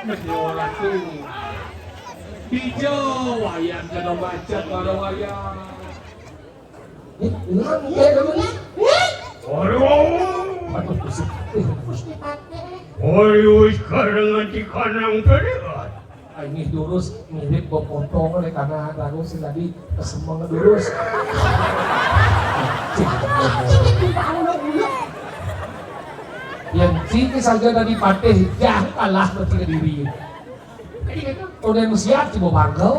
Mesti orang tuh. Hijau wayang kena baca kalau wayang. Hilang ya dulunya. Aduh, Aduh pusing. Gusti Pate. ayo sekarang nanti kanang terlihat. Ini durus mirip gua potong oleh karena lalu si tadi kesemang durus. Yang sini saja tadi pateh jangan kalah berarti ke diri. Jadi kan udah siap coba bangkel.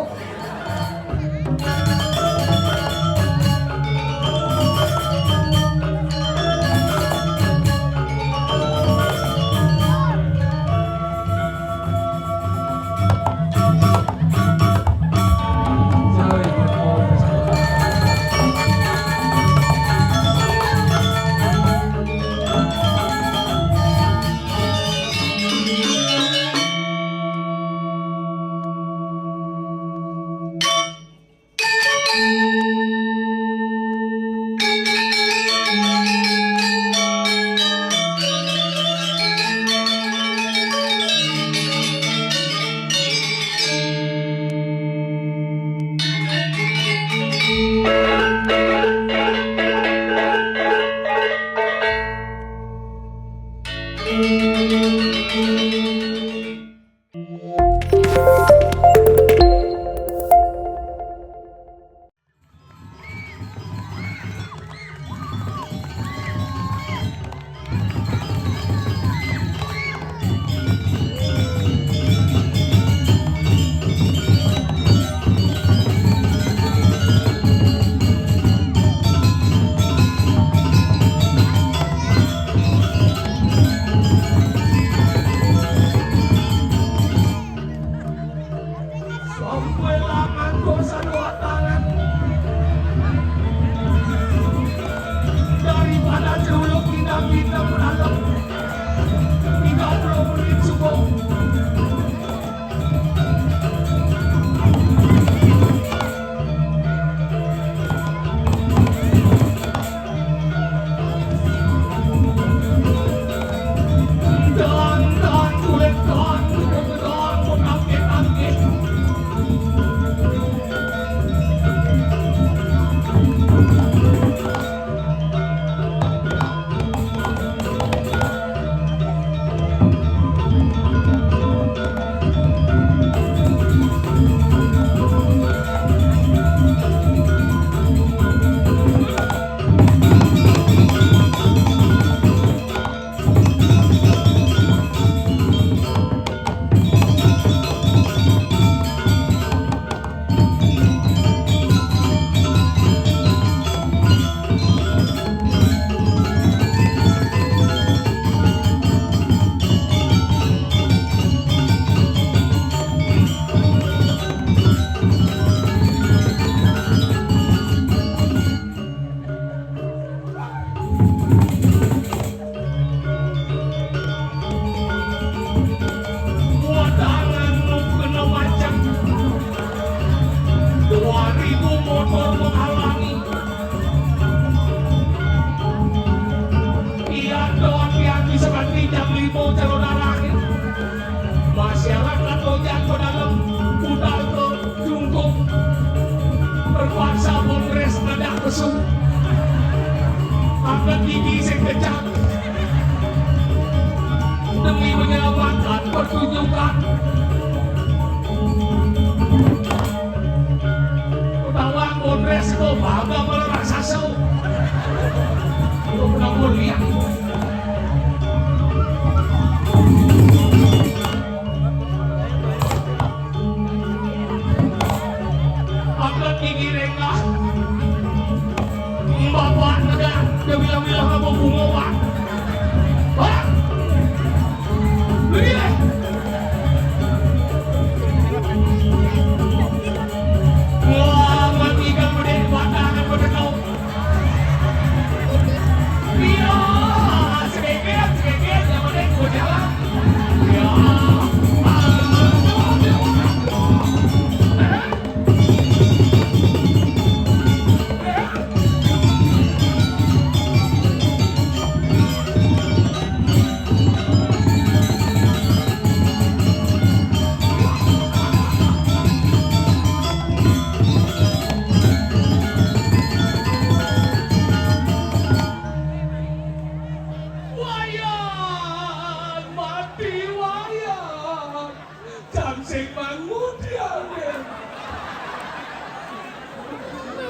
sing bangun dia.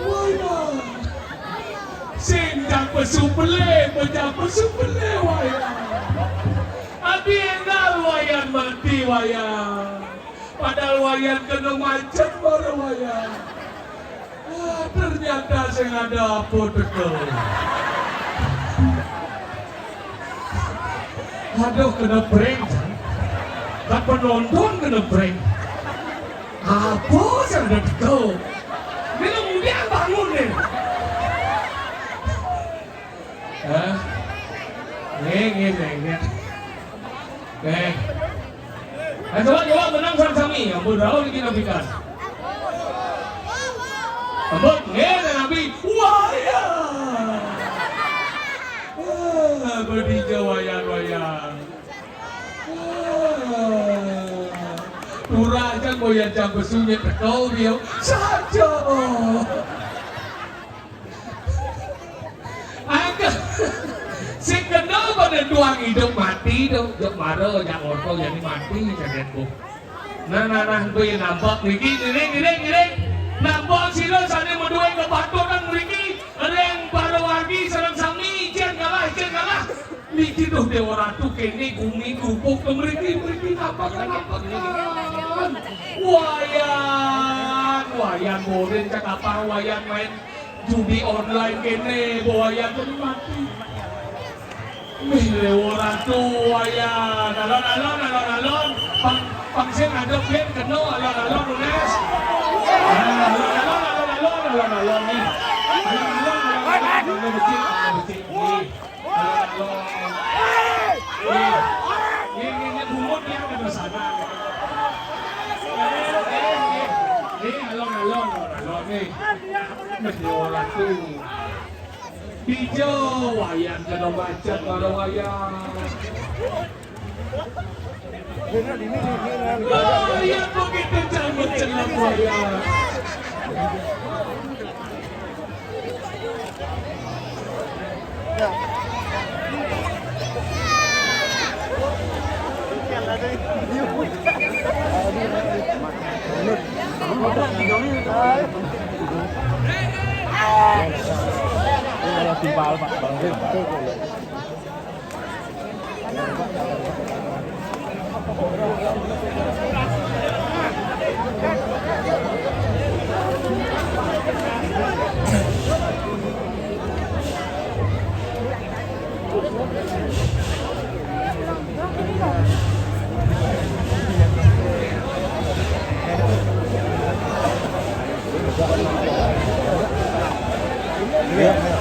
Wayang. Sing jang pesupele, pejang pesupele wayang. Abi enal wayang mati wayang. Padahal wayang kena macet baru wayang. Ternyata sing ada apa tekel. Aduh kena prank. Tak penonton kena prank. Apa sih ada tekel? Minum dia bangun nih. Nghe. Coba menang sama-sama yang berdaun ini nabikan. Ambon, Nabi, wayang. Berdiga wayang. Turah aja goyang jam besunya tekau dia saja. Agak si kenal pada tuang hidup mati dong, jok maro yang orko jadi mati cagetku. Nah, gue nampak niki, giring. Nampak sih lo sana berdua ke batu dan niki, reng baru lagi serang sami, jangan kalah. Niki tuh dewa ratu kene gumi gubuk ke meriki nampak. Wayang borin cak apa wayang main judi online kene wayang jadi mati. Dewa ratu wayang alon pangsen ada pen keno alon lunes. Alon nih. Alon becik. Ini bungut dia ke sana. Alon nih. Dewa ratu. Hijau wayang kena macet karo wayang. Wayang begitu cabut celak wayang. Timbal Pak, Yeah.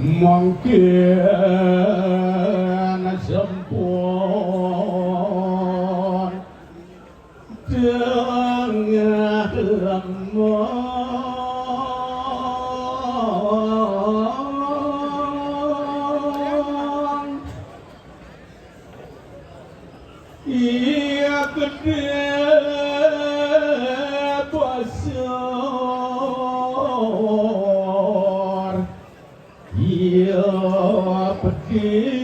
mungkin sempurna dengan lemah ia gede besar ia pedih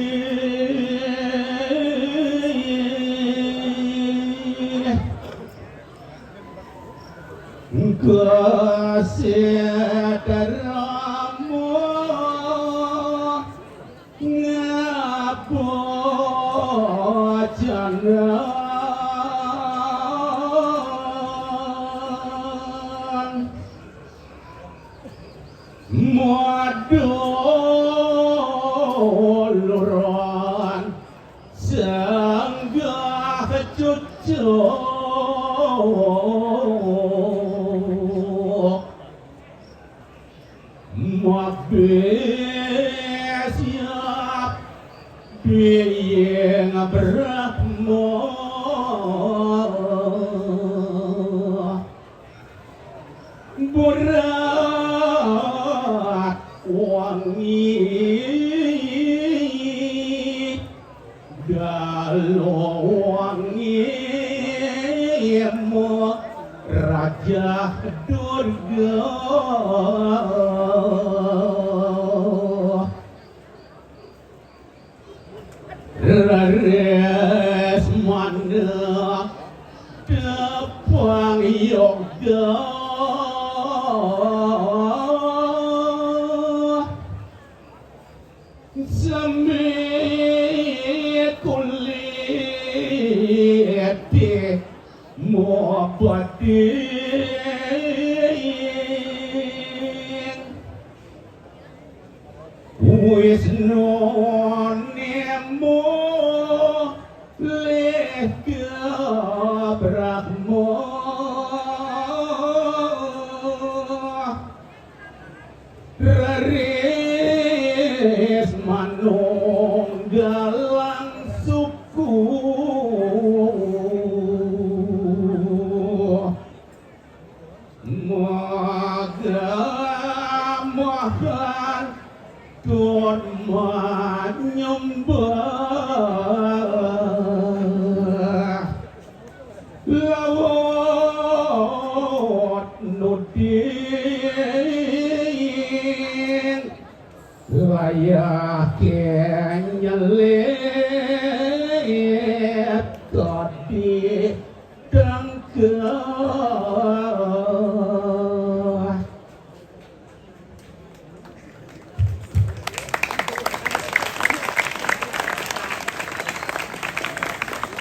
kesederamu ngapa jangan moduluran sanggah cucuk mabes siap biang berahmo berat wangi dalam wangi mo raja durga rares mana tepang yoga sampai kulit mau batin wis nonemu lega brahmo raris manunggalang suku makan tuan menyembah laut nudin layak nyelit tadi dangkah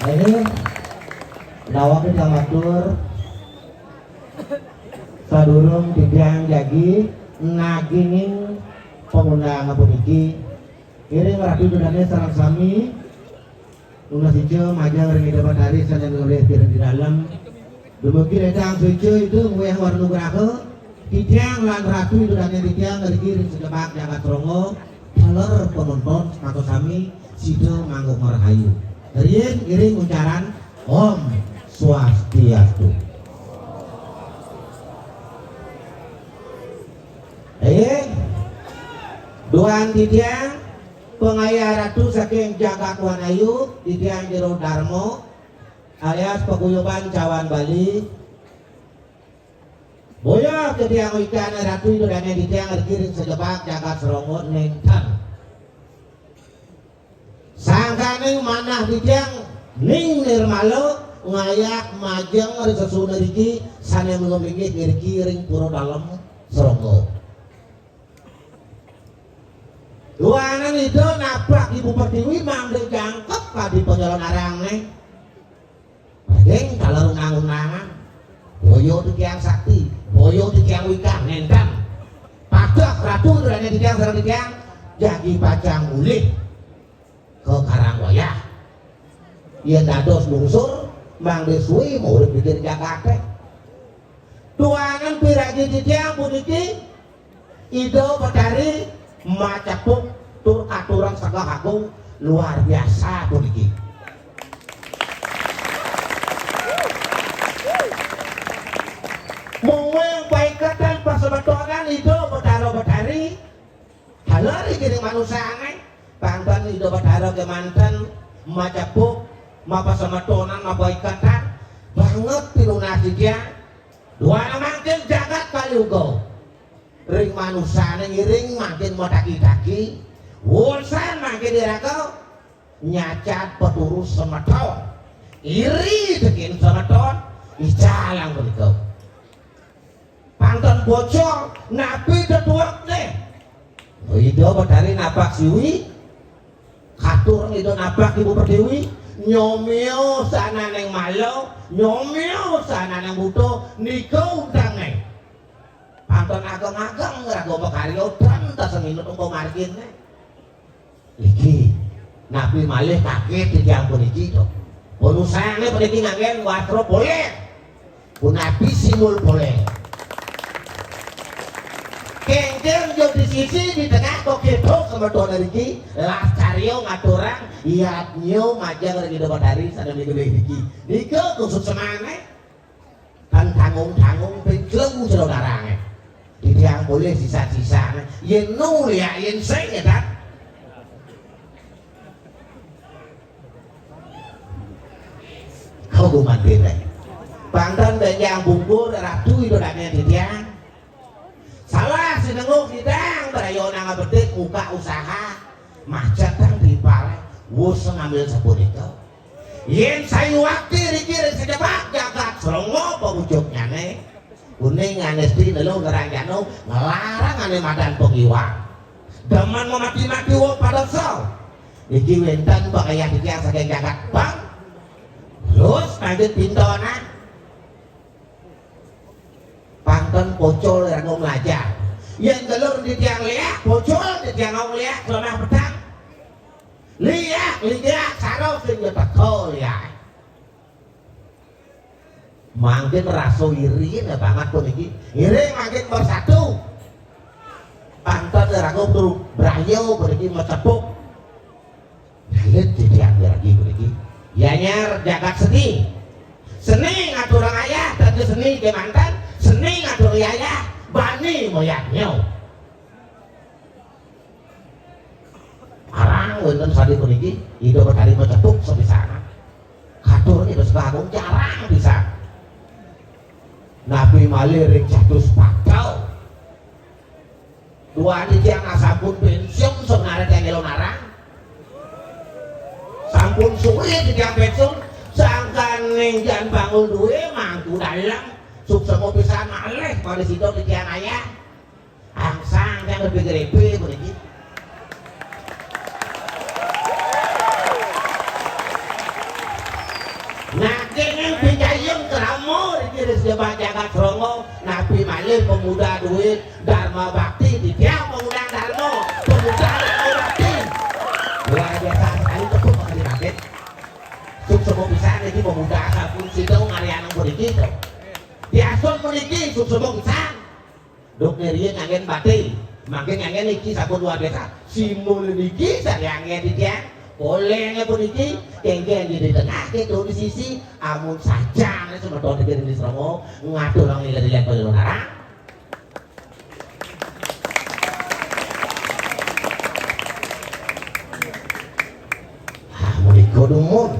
ini lawak kita matur sadurung didang jagi naginging pengundang puniki iring rapi dunane sareng sami lunas hijau majang ring dapat hari saja nulis di dalam dumugi redang hijau itu mueh warna graha didang lan ratu itu dan didang dari kiri segebak jagat rongo teler penonton atau sami sido mangguk marhayu Rian iring ucaran Om Swastiastu. Duan didiang pengaya ratu saking jagat wanayu didiang jero darmo alias paguyuban cawan Bali. Boya kediang ikan ratu itu dan didiang dikiring sejebak jagat serongot nengtan. Sangkane manah didiang ning nirmalo ngayak majeng resesuna iki sane mengomiki kiring puro dalam serongo. Duanan itu nabrak ibu pertiwi mangde jangkep di penjalan arang nih. Bageng kalau unang-unangan boyo dikiang sakti, boyo dikiang wikang nendang. Padak ratu rene dikiang sareng dikiang jadi pacang mulih ke Karangwayah. Ia dados bungsur mangde suwi mau urip bikin Jakarta. Duanan piragi dikiang puniki Ido Petari macapuk tur aturan sagah agung luar biasa puniki. Mungweng paikatan pasebetonan itu betaro-betari halari gini manusiangan pantan itu betaro ke mantan macapuk mapa semetonan mapa ikatan banget pilunasi dia dua makin jagat kali ugo ring manusiannya ngiring makin mau daki-daki wulsan makin diragau nyacat peturus semeton iri bikin semeton icalang berikau pantan bocor nabi tetuak deh itu betari napak siwi katur itu napak ibu pertiwi nyomio sana neng malo nyomio sana neng buto niko undang neng pantan ageng-ageng rago pekario dan tak seminut engkau margin neng iki nabi malih kaget di jampun iki dok bonusane peniki ngagen watro boleh pun nabi simul boleh kengkeng yo di sisi di tengah kok kepo sama tuan dari ki las cario ngaturang iat nyo majang lagi dapat hari sana di gede iki niko kusut semane kan tanggung penjelung saudaranya di tiang boleh sisa-sisa yen nul ya yen sing ya tak kau guman beda pantan dan yang bungkur ratu itu danya di tiang salah sinenguk hidang berayona ngabedik muka usaha macetang di pale wus ngambil sepun itu yen sayu wakti rikir sejebak jagat selongo pemujuknya nih kuning anesti nelu ngeranjano ngelarang ane madan pengiwang daman memati-mati wong pada sol iki wentan pakaian iki yang saking jagat bang terus lanjut pintonan panten pocol yang ngomong belajar yang telur di tiang liak pocol di tiang ngomong liak selama petang liak sarau sehingga tekol ya makin rasa iri ya banget pun ini iri makin bersatu panten ragu tuh berayu pun ini mecepuk lihat di tiang lagi pun ini ya nyar jagat seni ngatur orang ayah dan seni ke mantan seni ngatur ayah bani moyangnya arang wonten sadi puniki hidup berkali mecepuk sebisana katur itu sebagung jarang bisa Nabi Malirik jatuh sepakau dua di tiang sampun pensiun sebenarnya tiang ngelo narang sampun suwe di tiang pensiun sangkan nengjan bangun duwe mangku dalam sukses mau bisa malih pada situ di tiang ayah angsang yang lebih grepe begitu yang pinjayem keramo dikiris dia jagat rongo nabi malih pemuda duit dharma bakti di tiang pemuda dharma pemuda bakti luar biasa sekali tepuk mengenai rakit sukses mau bisa ini pemuda sabun situ ngarianang begitu diasun meniki sukses mau bisa duk ngeriin ngangen bati makin ngangen iki sabun luar biasa simul niki saya ngangen di tiang bolehnya pun iki kengkeng di tengah itu di sisi amun saja ini cuma tahun negeri di Seromo ngatur orang ini lihat pelonara menikah dumun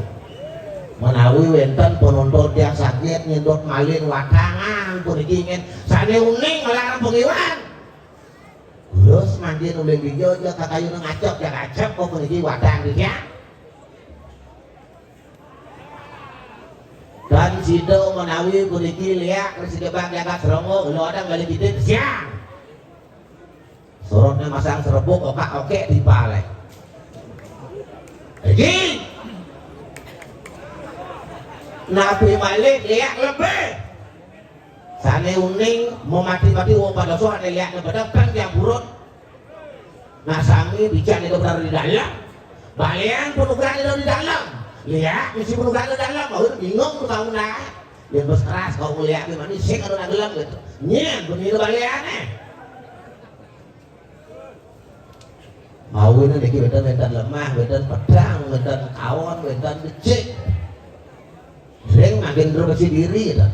menawi wenten penonton yang sakit nyedot malin wadangan pun iki ingin sane uning ngelarang pengiwan terus mandi nuling hijau dia kakayu ngacok ya ngacok kok pergi wadang dia dan sido menawi pergi liak reside bang jaga serongo lo ada balik itu siang sorotnya masang serbuk oke di balai lagi Nabi Malik liak lebih sane uning mau mati-mati wong pada soal liak kepada kan yang buruk nah sami bicara itu berada di dalam balian penugaran itu di dalam lihat misi penugaran di dalam mau bingung tuh kamu nak yang keras kau lihat gimana sih kalau nak gelam gitu nyen benih baliannya Awalnya niki wenten lemah, wenten pedang, wenten kawon, wenten becik. Sering makin introspeksi diri gitu.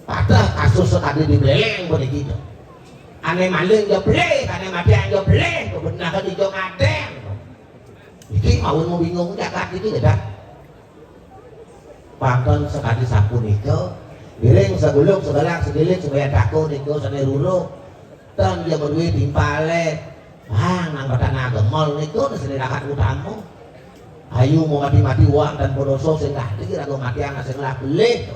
Padahal kasus sekali dibeleng pada gitu. Aneh maling jo beleng, aneh madang jo beleng, kebenaran di jo ngadeng. Iki mau bingung jakat iki ya dah. Pakon sekali sapu niku, giring segulung segelang segiling supaya takut niku sane ruru. Dan dia berdua timpale. Nang pada nagemol niku seni rakat utamu. Ayu mau mati uang dan podoso sing gadi rago mati anak sing labeleh.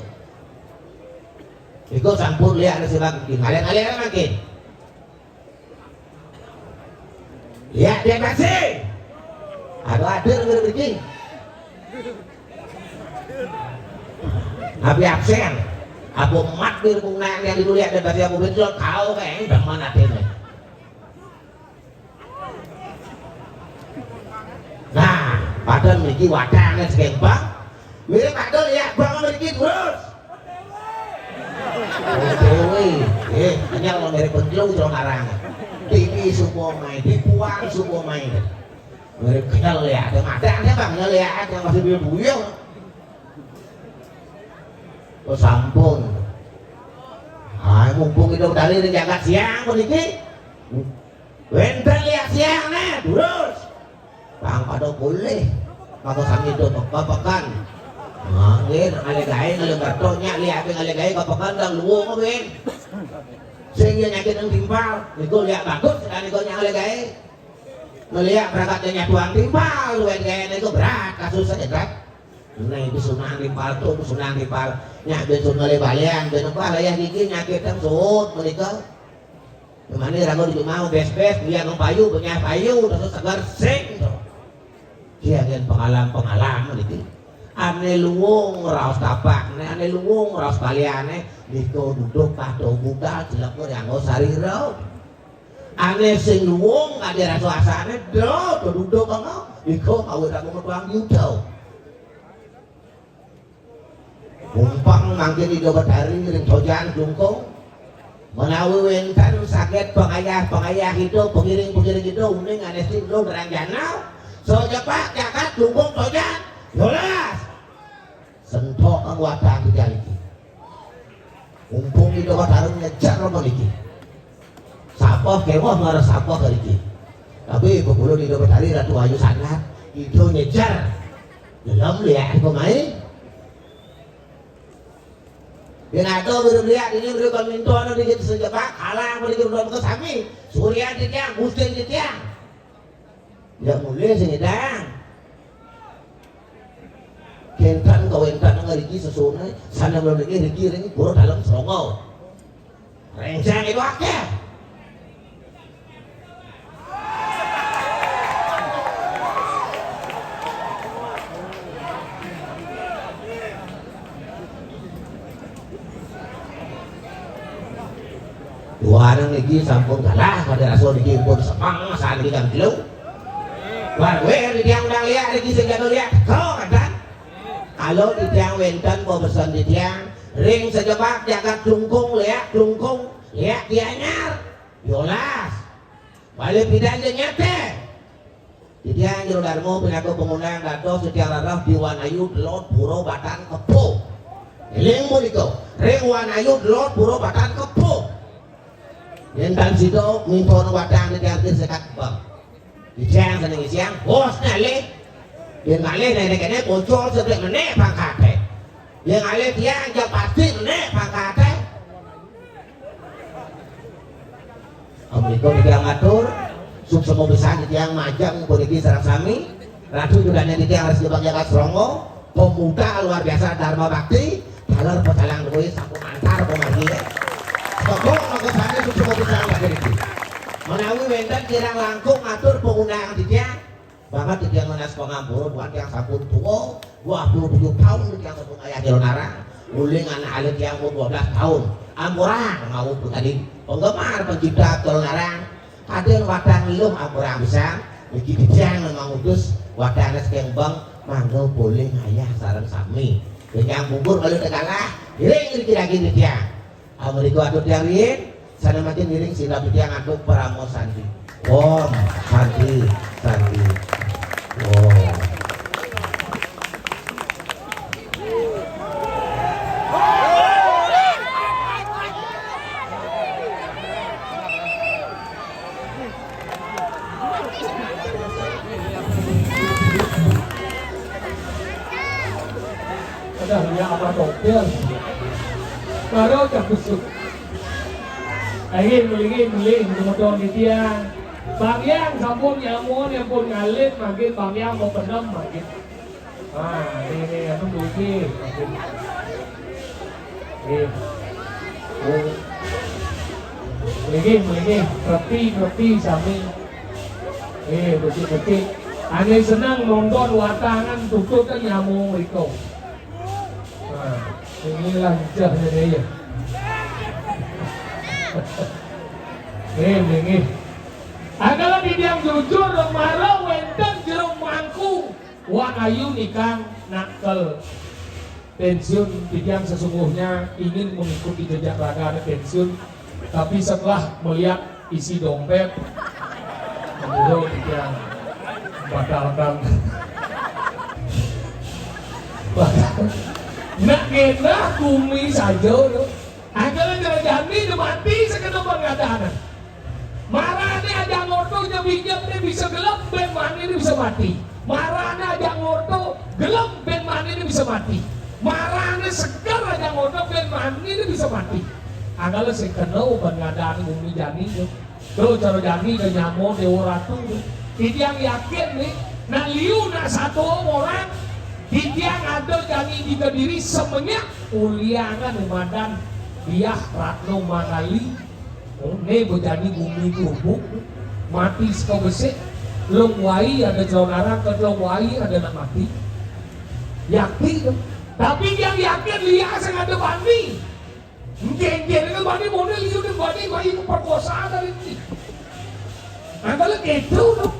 Iku sampun lihat sing lagi ngalen-ngalen makin. Lihat dia masih. Ada begini. Abi absen. Abu mat bir kunang yang dulu lihat dari Abu Benjol kau kayak udah mana ini. Nah, padahal memiliki wadahnya sekembang. Mirip padahal ya, bang memiliki terus. Dewi, hanya kalau mirip penjelu itu ngarang. TV semua main, dipuang semua main. Mirip kenal ya, ada madangnya bang, ngeliat yang masih buyung. Oh sampun. Mumpung itu dari jagat siang memiliki. Wenten lihat siang nih, terus. Bang pada boleh maka kami itu kepekan ngin alegay ngalembartonya lihat alegay kepekan dan luwong ngin sehingga nyakit ang timpal nigo lihat bagus dan nigo nyang alegay melihat berakatnya tuang timpal luwen gaya nigo berat kasus saja berat nah itu sunang timpal tuh sunang timpal nyakit sun ngalebalian dan apa layah gigi nyakit ang suut mereka kemana ragu di mau bes-bes dia payu banyak payu terus segar sing dia kan pengalaman itu ane luwung raos tapak ane luwung raos baliane niko duduk pato budal jelek yang nggo sariro ane sing luwung ada rasa asane do duduk kono niko awet aku metuang yudo umpang mangke di dobat hari ring tojan jungkung menawi wenten sakit pengayah itu pengiring itu uning ane sing lo beranjanau so cepat jakat lungkung tojan yolas sentok ang wadah di jaliki umpung itu wadarung ngejar lo maliki sapoh kewah marah sapoh kaliki tapi berbulu di dobat hari ratu ayu sangat itu ngejar dalam lihat pemain yang ada berlihat ini berubah minto anu dikit sejepak kalah beri berubah ke sami surya di tiang gusti di tiang ya mulai sengedang kentan kawentan ngeriki sesuai sana belum lagi riki ini buruk dalam serongol rencang itu akeh dua orang lagi sampun kalah pada rasul lagi pun semang saat lagi kan dulu warwe di tiang udah lihat lagi sehingga lihat kau kan kalau di tiang wenten mau pesan di tiang ring sejebak jagat klungkung lihat dia nyar yolas balik pidanya nyate di tiang jero darmo penyaku pengundang dato setiang rarah di wanayu delot puro batan kepo eling muliko ring wanayu delot puro batan kepo yang tan situ mimpon wadang di tiang sekat bang di tiang seneng siang bos nale yang ngalih nenek-nenek muncul sebelum menek pangkate yang ngalih tiang jauh pasti menek pangkate Assalamualaikum di tiang matur sukses mau bisa di tiang majang polisi sarang sami ratu juga di tiang harus jebak jagat serongo pemuda luar biasa dharma bakti dalar pecalang duit sampung antar pemagi pokok makasane sukses mau bisa nggak dari itu menawi wenten kirang langkung atur penggunaan di tiang banget di tiang menas pengampur buat yang sampun tua 27 tahun di tiang sampun ayah jelonarang uling anak alit yang umur 12 tahun amurang mau tadi penggemar pencipta jelonarang kadang wadang ilum amurang bisa bagi di tiang memang udus wadangnya sekembang mangga boleh ayah sarang sami di tiang bubur kalau tegalah giring lagi di tiang Amerika atur tiang rin sana makin giring sila di tiang aduk pramosan Oh, Sandi. Oh. Ada yang apa topel? Baru tak busuk. Melingin, kemudian dia. Bang yang sampun nyamun yang pun ngalit makin bang yang mau penem makin. Ini aku duki makin. Melingin, kerti sami. Betul. Ane senang nonton watangan tutut kan nyamuk itu. Ini lancarnya dia. Melingin. Adalah didiam jujur marah wenten jeruk mangku wak ayu nikang nakal pensiun didiam sesungguhnya ingin mengikuti jejak raga pensiun tapi setelah melihat isi dompet kemudian didiam batalkan nak kena kumi saja adalah jadi mati sekedar pengadanan marahnya aja ngorto jam-jam dia bisa gelap ben mani dia bisa mati marahnya aja ngorto gelap ben mani dia bisa mati marahnya segar aja ngorto ben mani dia bisa mati agaklah sekenau pengadaan umi jani tuh cara jani ke nyamo dewa ratu yang yakin nih nak liu nak satu orang yang ada jani di kediri semenyak uliangan umadan dia ratno mangali ini berjadi bumi kerubuk mati sekau besik longwai ada jalan ke longwai ada nak mati yakin tapi yang yakin lihat sang ada bani mungkin dengan bani model itu dan bani bayi perkosaan dari ini adalah gitu dong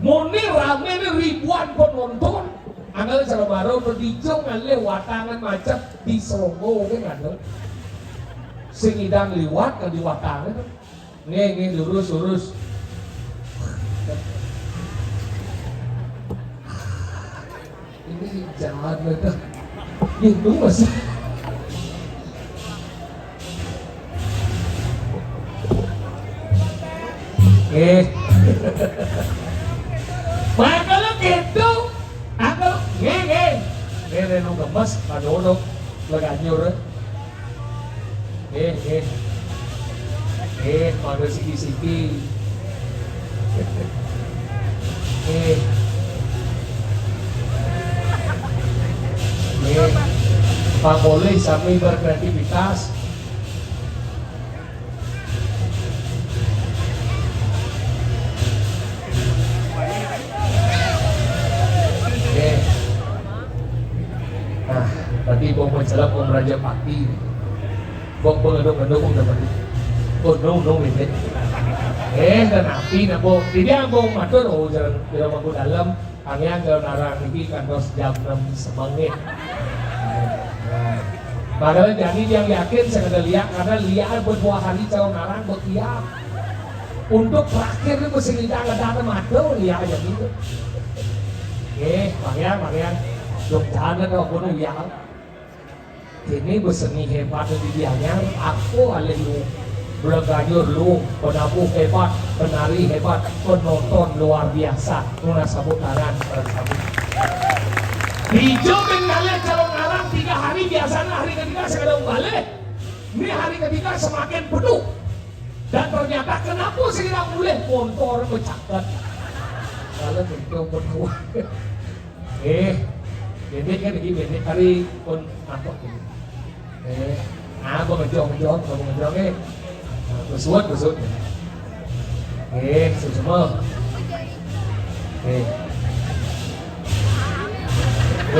model rame ribuan penonton adalah cara baru berdijong ngale watangan macam di Selongo kan ada sing idang liwat kan diwatane nih lurus ini jangan betul itu masih makanya gitu aku nih lu gemes kadodok leganyur pada siki-siki Pak boleh sambil berkreativitas nah tadi mau mencelap om Raja Pati bok pengaduk-aduk dapat no ini dan api na po tidak ako matur o jalan ako dalam hanggang narang ini kantos jam 6 semangit padahal jadi yang yakin saya kata lihat karena lihat berdua hari calon narang bertiap untuk terakhir itu mesti kita ada matur lihat aja gitu makanya dok jangan kalau pun lihat ini berseni hebat di dianya aku alih lu berganyur lu penabuh hebat penari hebat penonton luar biasa nuna sabut tangan bersabut hijau mengalir calon arang 3 hari biasanya hari ketiga sekadar balik ini hari ketiga semakin penuh dan ternyata kenapa sekiranya mulai motor mencatat kalau bentuk berdua bebek kan ini hari pun nampok ini ngejong besut semua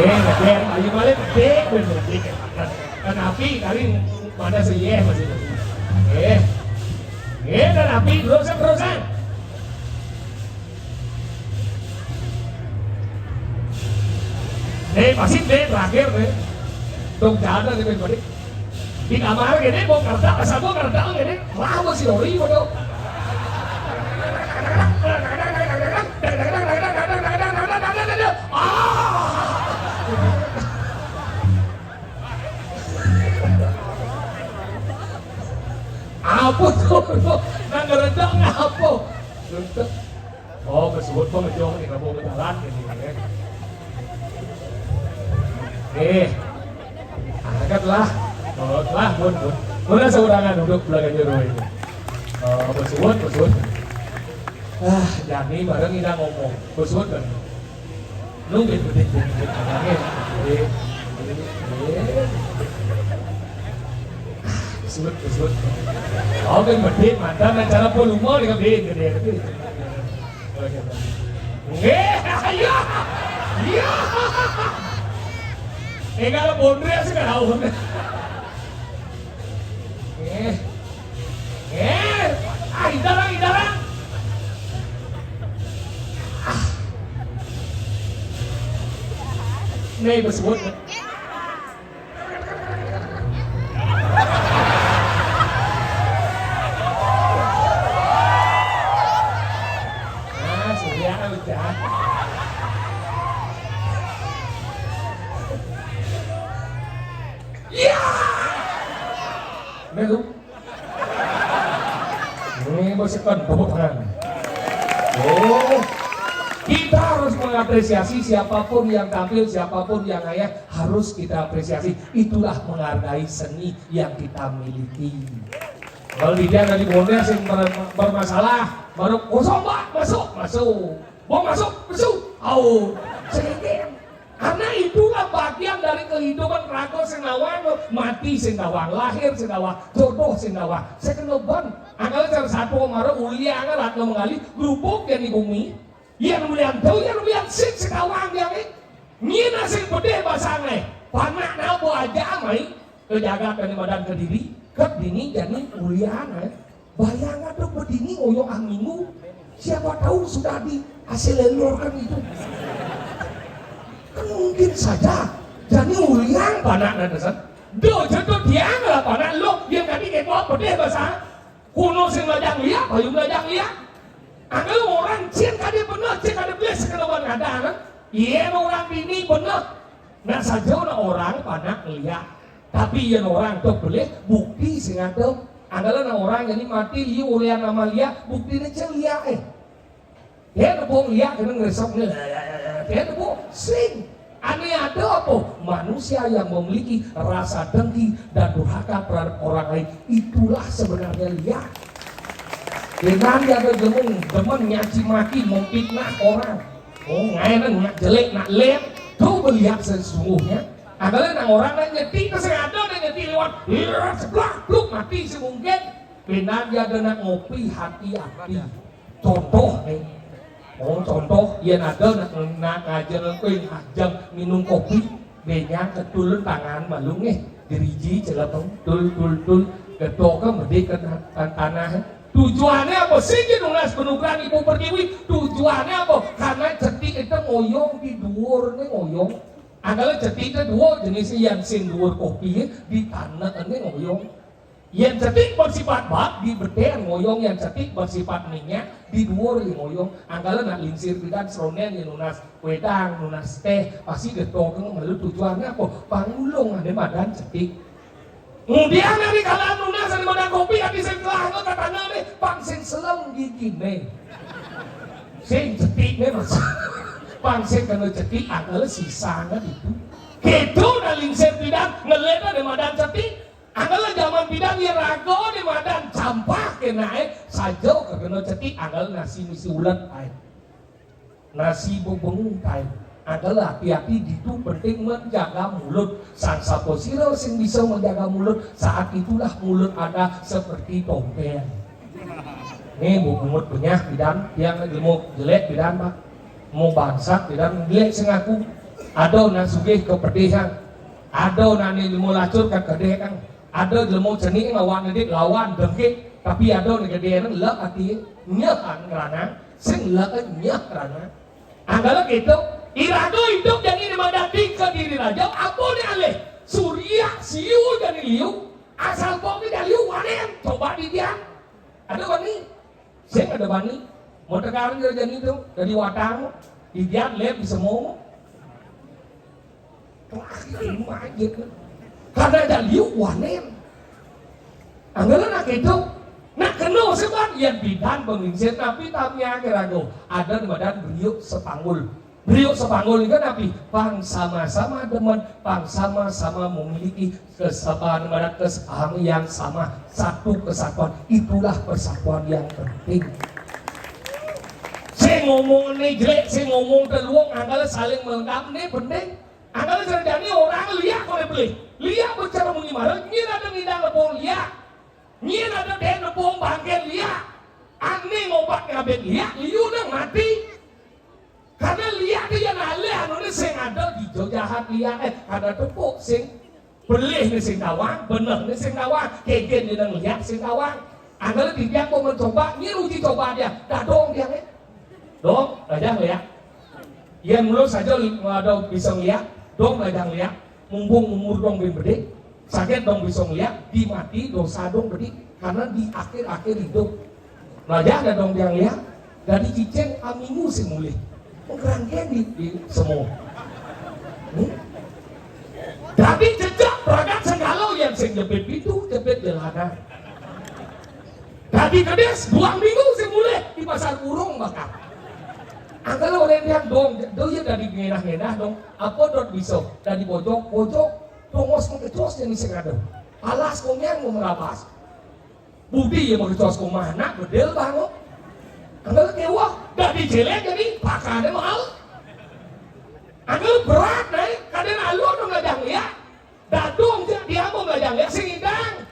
ngejeng ayo balik gede kan api kali pada seyeh masih dan api terusan pasti terakhir dong jalan dengan balik di kamar gini mau kerja asal mau kerja gini lah masih lori bodoh apa tuh? Nang ngeredek apa? Oh, kesebut kok ngejong nih kamu berjalan gini. Angkatlah. Oh, lah, bun. Mana saurangan duduk belakang jero ini. Bersebut. Jadi bareng kita ngomong. Bersebut kan. Nungguin bedik. Bersebut. Oh, kan bedik mantan cara polumo dengan gede. Ayo. Iya. Kalau bondre sih nggak tahu. Idarang. Nih bersebut. Surya udah. Ya. Melu. Ini bersihkan tepuk tangan. Oh, kita harus mengapresiasi siapapun yang tampil, siapapun yang ayah harus kita apresiasi. Itulah menghargai seni yang kita miliki. Kalau dia dari Bonda sih bermasalah, baru kosong mbak, masuk. Mau masuk. Sedikit. Karena itulah bagian dari kehidupan raga senawang, mati senawang, lahir senawang, jodoh senawang. Sekenoban, angkala cara satu kemarin ulia angkalat mengali grupuk yang di bumi, yang melihat tahu yang melihat senawang yang ini, ngina sing gede basangnya, panak nabo aja amai, kejaga ke badan ke diri, ke dini jadi uliana. Bayangan tuh berdini oyok minggu, siapa tahu sudah dihasil lelurkan itu. Kan mungkin saja jadi uliang panak nadasan do jodoh dia nggak panak lo dia tadi kayak apa deh bahasa kuno sing lajang liat payung lajang liat anggal orang cien kade bener cien kade beles sekenawan ada kan iya orang ini bener nah saja orang panak liat tapi yang orang tuh beles bukti sing ada anggalan orang jadi mati liu uliang nama liat bukti ini celia dia nebong liat kena ngeresok dia nebong sing aneh ada apa? Manusia yang memiliki rasa dengki dan durhaka terhadap orang lain itulah sebenarnya liar. Dengan dia demen nyaci maki memfitnah orang. Oh ngainan nak jelek nak lem tuh melihat sesungguhnya. Adalah orang yang nyetik kesehatan dan nyetik lewat sebelah bluk mati semungkin. Benar dia ada ngopi hati-hati. Contoh nih. Oh contoh yang ada nak ngajar ajang minum kopi benya ketulun tangan malung diriji celatong tul ketok medek ke tanah tujuannya apa sih nulis penugaran ibu pertiwi tujuannya apa karena cetik itu ngoyong di dhuwur ngoyong adalah cetik itu dua jenis yang sing dhuwur kopi di tanah ngoyong yang cetik bersifat bak di beden ngoyong yang cetik bersifat minyak di dhuwur ngoyong anggalan nak lingsir pidan sronen yang nunas wedang nunas teh pasti getok melu tujuannya apa pangulung ada badan cetik kemudian dari kalangan nunas ada badan kopi ada sing kelah katanya nih pang sing selem gigi nih sing cetik nih mas pang sing kena cetik anggalan sisanya itu gitu na lingsir pidan ngelena ada badan cetik anggalan zaman bidang yang rago di madan campah kena saja kena cetik anggal nasi misi ulat nasi bubeng adalah hati-hati itu penting menjaga mulut sang saposiro sing bisa menjaga mulut saat itulah mulut ada seperti topeng ini mulut banyak bidan yang mau jelek bidan pak mau bangsat bidan jelek sengaku ada nasugih kepedihan ada nani mau lacur ke kedekan ada ilmu jenis lawan nanti lawan dengki tapi ada negara lek hati nyahan kerana sing lek nyah kerana anggalah gitu irado hidup yang ini mendating ke diri raja apa ni alih surya siu dan liu asal kopi dan liu wanen coba di dia ada bani sing ada bani mau tegaran jadi itu dari watang di dia lep di semua terakhir ilmu aja kan karena ada liu wanen anggalan nak itu kena sebab yang bidan pengingsen tapi tamnya kerago ada di badan beliau sepanggul. Beliau sepanggul itu nabi pang sama-sama demen, pang sama-sama memiliki kesabaran kesepahaman yang sama, satu kesatuan. Itulah persatuan yang penting. Saya ngomong ini jelek, saya ngomong terluang, angkala saling melengkapi ini penting. Angkala jadi orang lihat oleh beli, lihat bicara mengimarah, ini ada ngidang lepong lihat, ini ada den lepong bangkel lihat, aneh ngobat ngabek lihat, liu udah mati. Karena lihat dia nale anu ni sing ada di jahat lihat ada tepuk sing belih ni sing tawang bener ni sing tawang kegen dia nang lihat sing tawang anggal dia mau mencoba ni uji coba dia dah dong dia ni dong aja lihat yang mulu saja ada bisa lihat dong aja lihat mumpung umur dong berde sakit dong bisa lihat di mati dosa dong berde karena di akhir-akhir hidup aja ada dong yang lihat dari ciceng amingu sing mulih kerangkeng di semua. Tapi jejak beragam segala yang sing jepit itu jepit jalanan. Tadi kedes 2 minggu sing mulai di pasar burung bakal. Angkala oleh lihat dong, dia dari ngenah-ngenah dong. Apa dot bisa dari pojok tongos mengecos yang sing ada. Alas kongnya mau merapas. Budi yang mengecos kong mana bedel banget. Anggal kewah, dari jelek jadi pakannya mahal. Anggal berat nih, kadang alu dong ngajang liat. Dadung dia mau ngajang liat sing idang.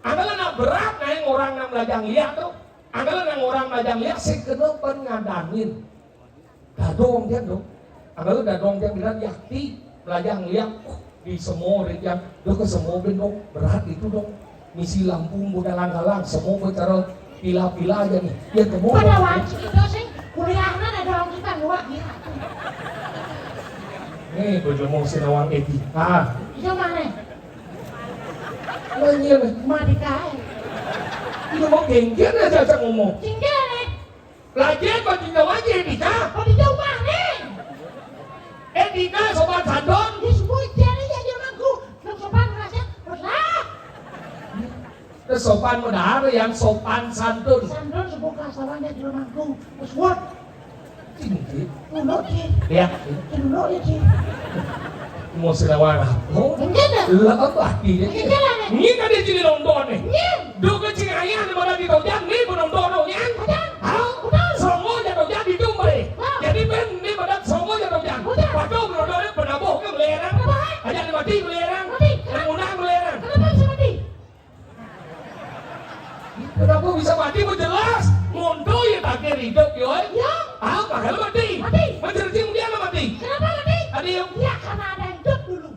Anggal nak berat nih orang yang ngajang liat tuh. Anggal yang orang ngajang liat sing kena pengadangin. Dadung dia tuh. Anggal dadung dia bilang yakti ngajang liat di semua yang do ke semua dong berat itu dong. Misi Lampung bukan langgalang semua bicara pila-pila aja nih. Ya temu. Pada wajib itu sih kuliahnya ada orang kita luar dia. Nih bojo mau sinawang etika. Itu mana? Lanyir nih. Madikai. Itu mau genggen aja saya ngomong. Tinggal nih. Lagian bagi aja etika. Kau di jauh mana? Etika sobat sandon. Di semua jadi aja mangku. Yang sopan rasanya berat. Sopan modal yang sopan santun. Sandon sebuah kasarannya di mangku. Terus what? Tinggi. Dulu sih. Lihat. Dulu ya sih. Mau sinawang apa? Tinggal dah. Lah apa dia? Tinggal dah. Ini kan dia jadi nonton nih. Nih. Dua kecil ayah di mana di Tojan nih penonton nih. Udah. Semua jatuh jadi tu boleh. Jadi ben ni badan semua jatuh jadi. Waduh penonton ni penabuh ke belerang. Aja ni mati belerang. Yang undang belerang. Kenapa bisa mati? Kenapa bisa mati? Jelas. Mundur ya takir hidup yo. Ya. Ah, makanya mati. Mati. Mencerci dia mati. Kenapa mati? Ada yang. Ya karena ada hidup dulu.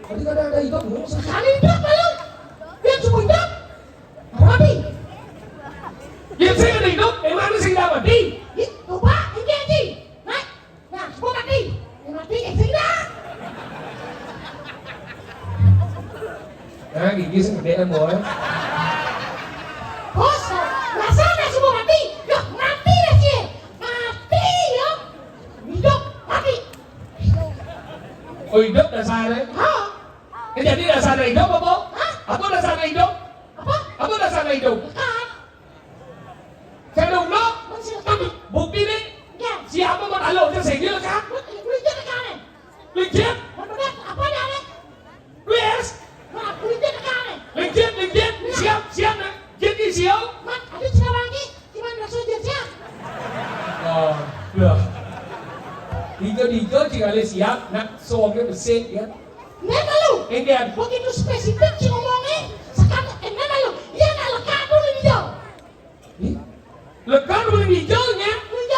Tadi kan ada hidup. Sekali hidup belum? Yang semua hidup? Mati. Ya saya ada hidup. Emang sih dah mati. Coba ini aja. Naik. Nah, semua mati. Yang mati yang sudah. Nah, gigi sih gedean boy. Bos, rasanya semua mati. Yuk, mati lah sih. Mati yuk. Hidup, mati. Oh hidup dasarnya. Hah? Jadi dasarnya hidup apa? Hah? Apa dasarnya hidup? Apa? Apa dasarnya hidup? Kan? Saya dulu Mensilakan. bukti nih. Ya. Siapa mau tahu dia sendiri kan? Kulitnya tekan. Legit, Menurut apa dah? yes. Nah, kulitnya tekan. Legit, siap nih. Jadi siap. Mat, ada cerita lagi. Gimana rasanya siap? Oh, lah. Dijo jika siap, nak suami bersih ya. Nena lu. Enggak. Begitu spesifik sih ngomongnya. Sekarang, nena lu. Iya, nak lekat dulu hijau. Lekat boleh hijaunya.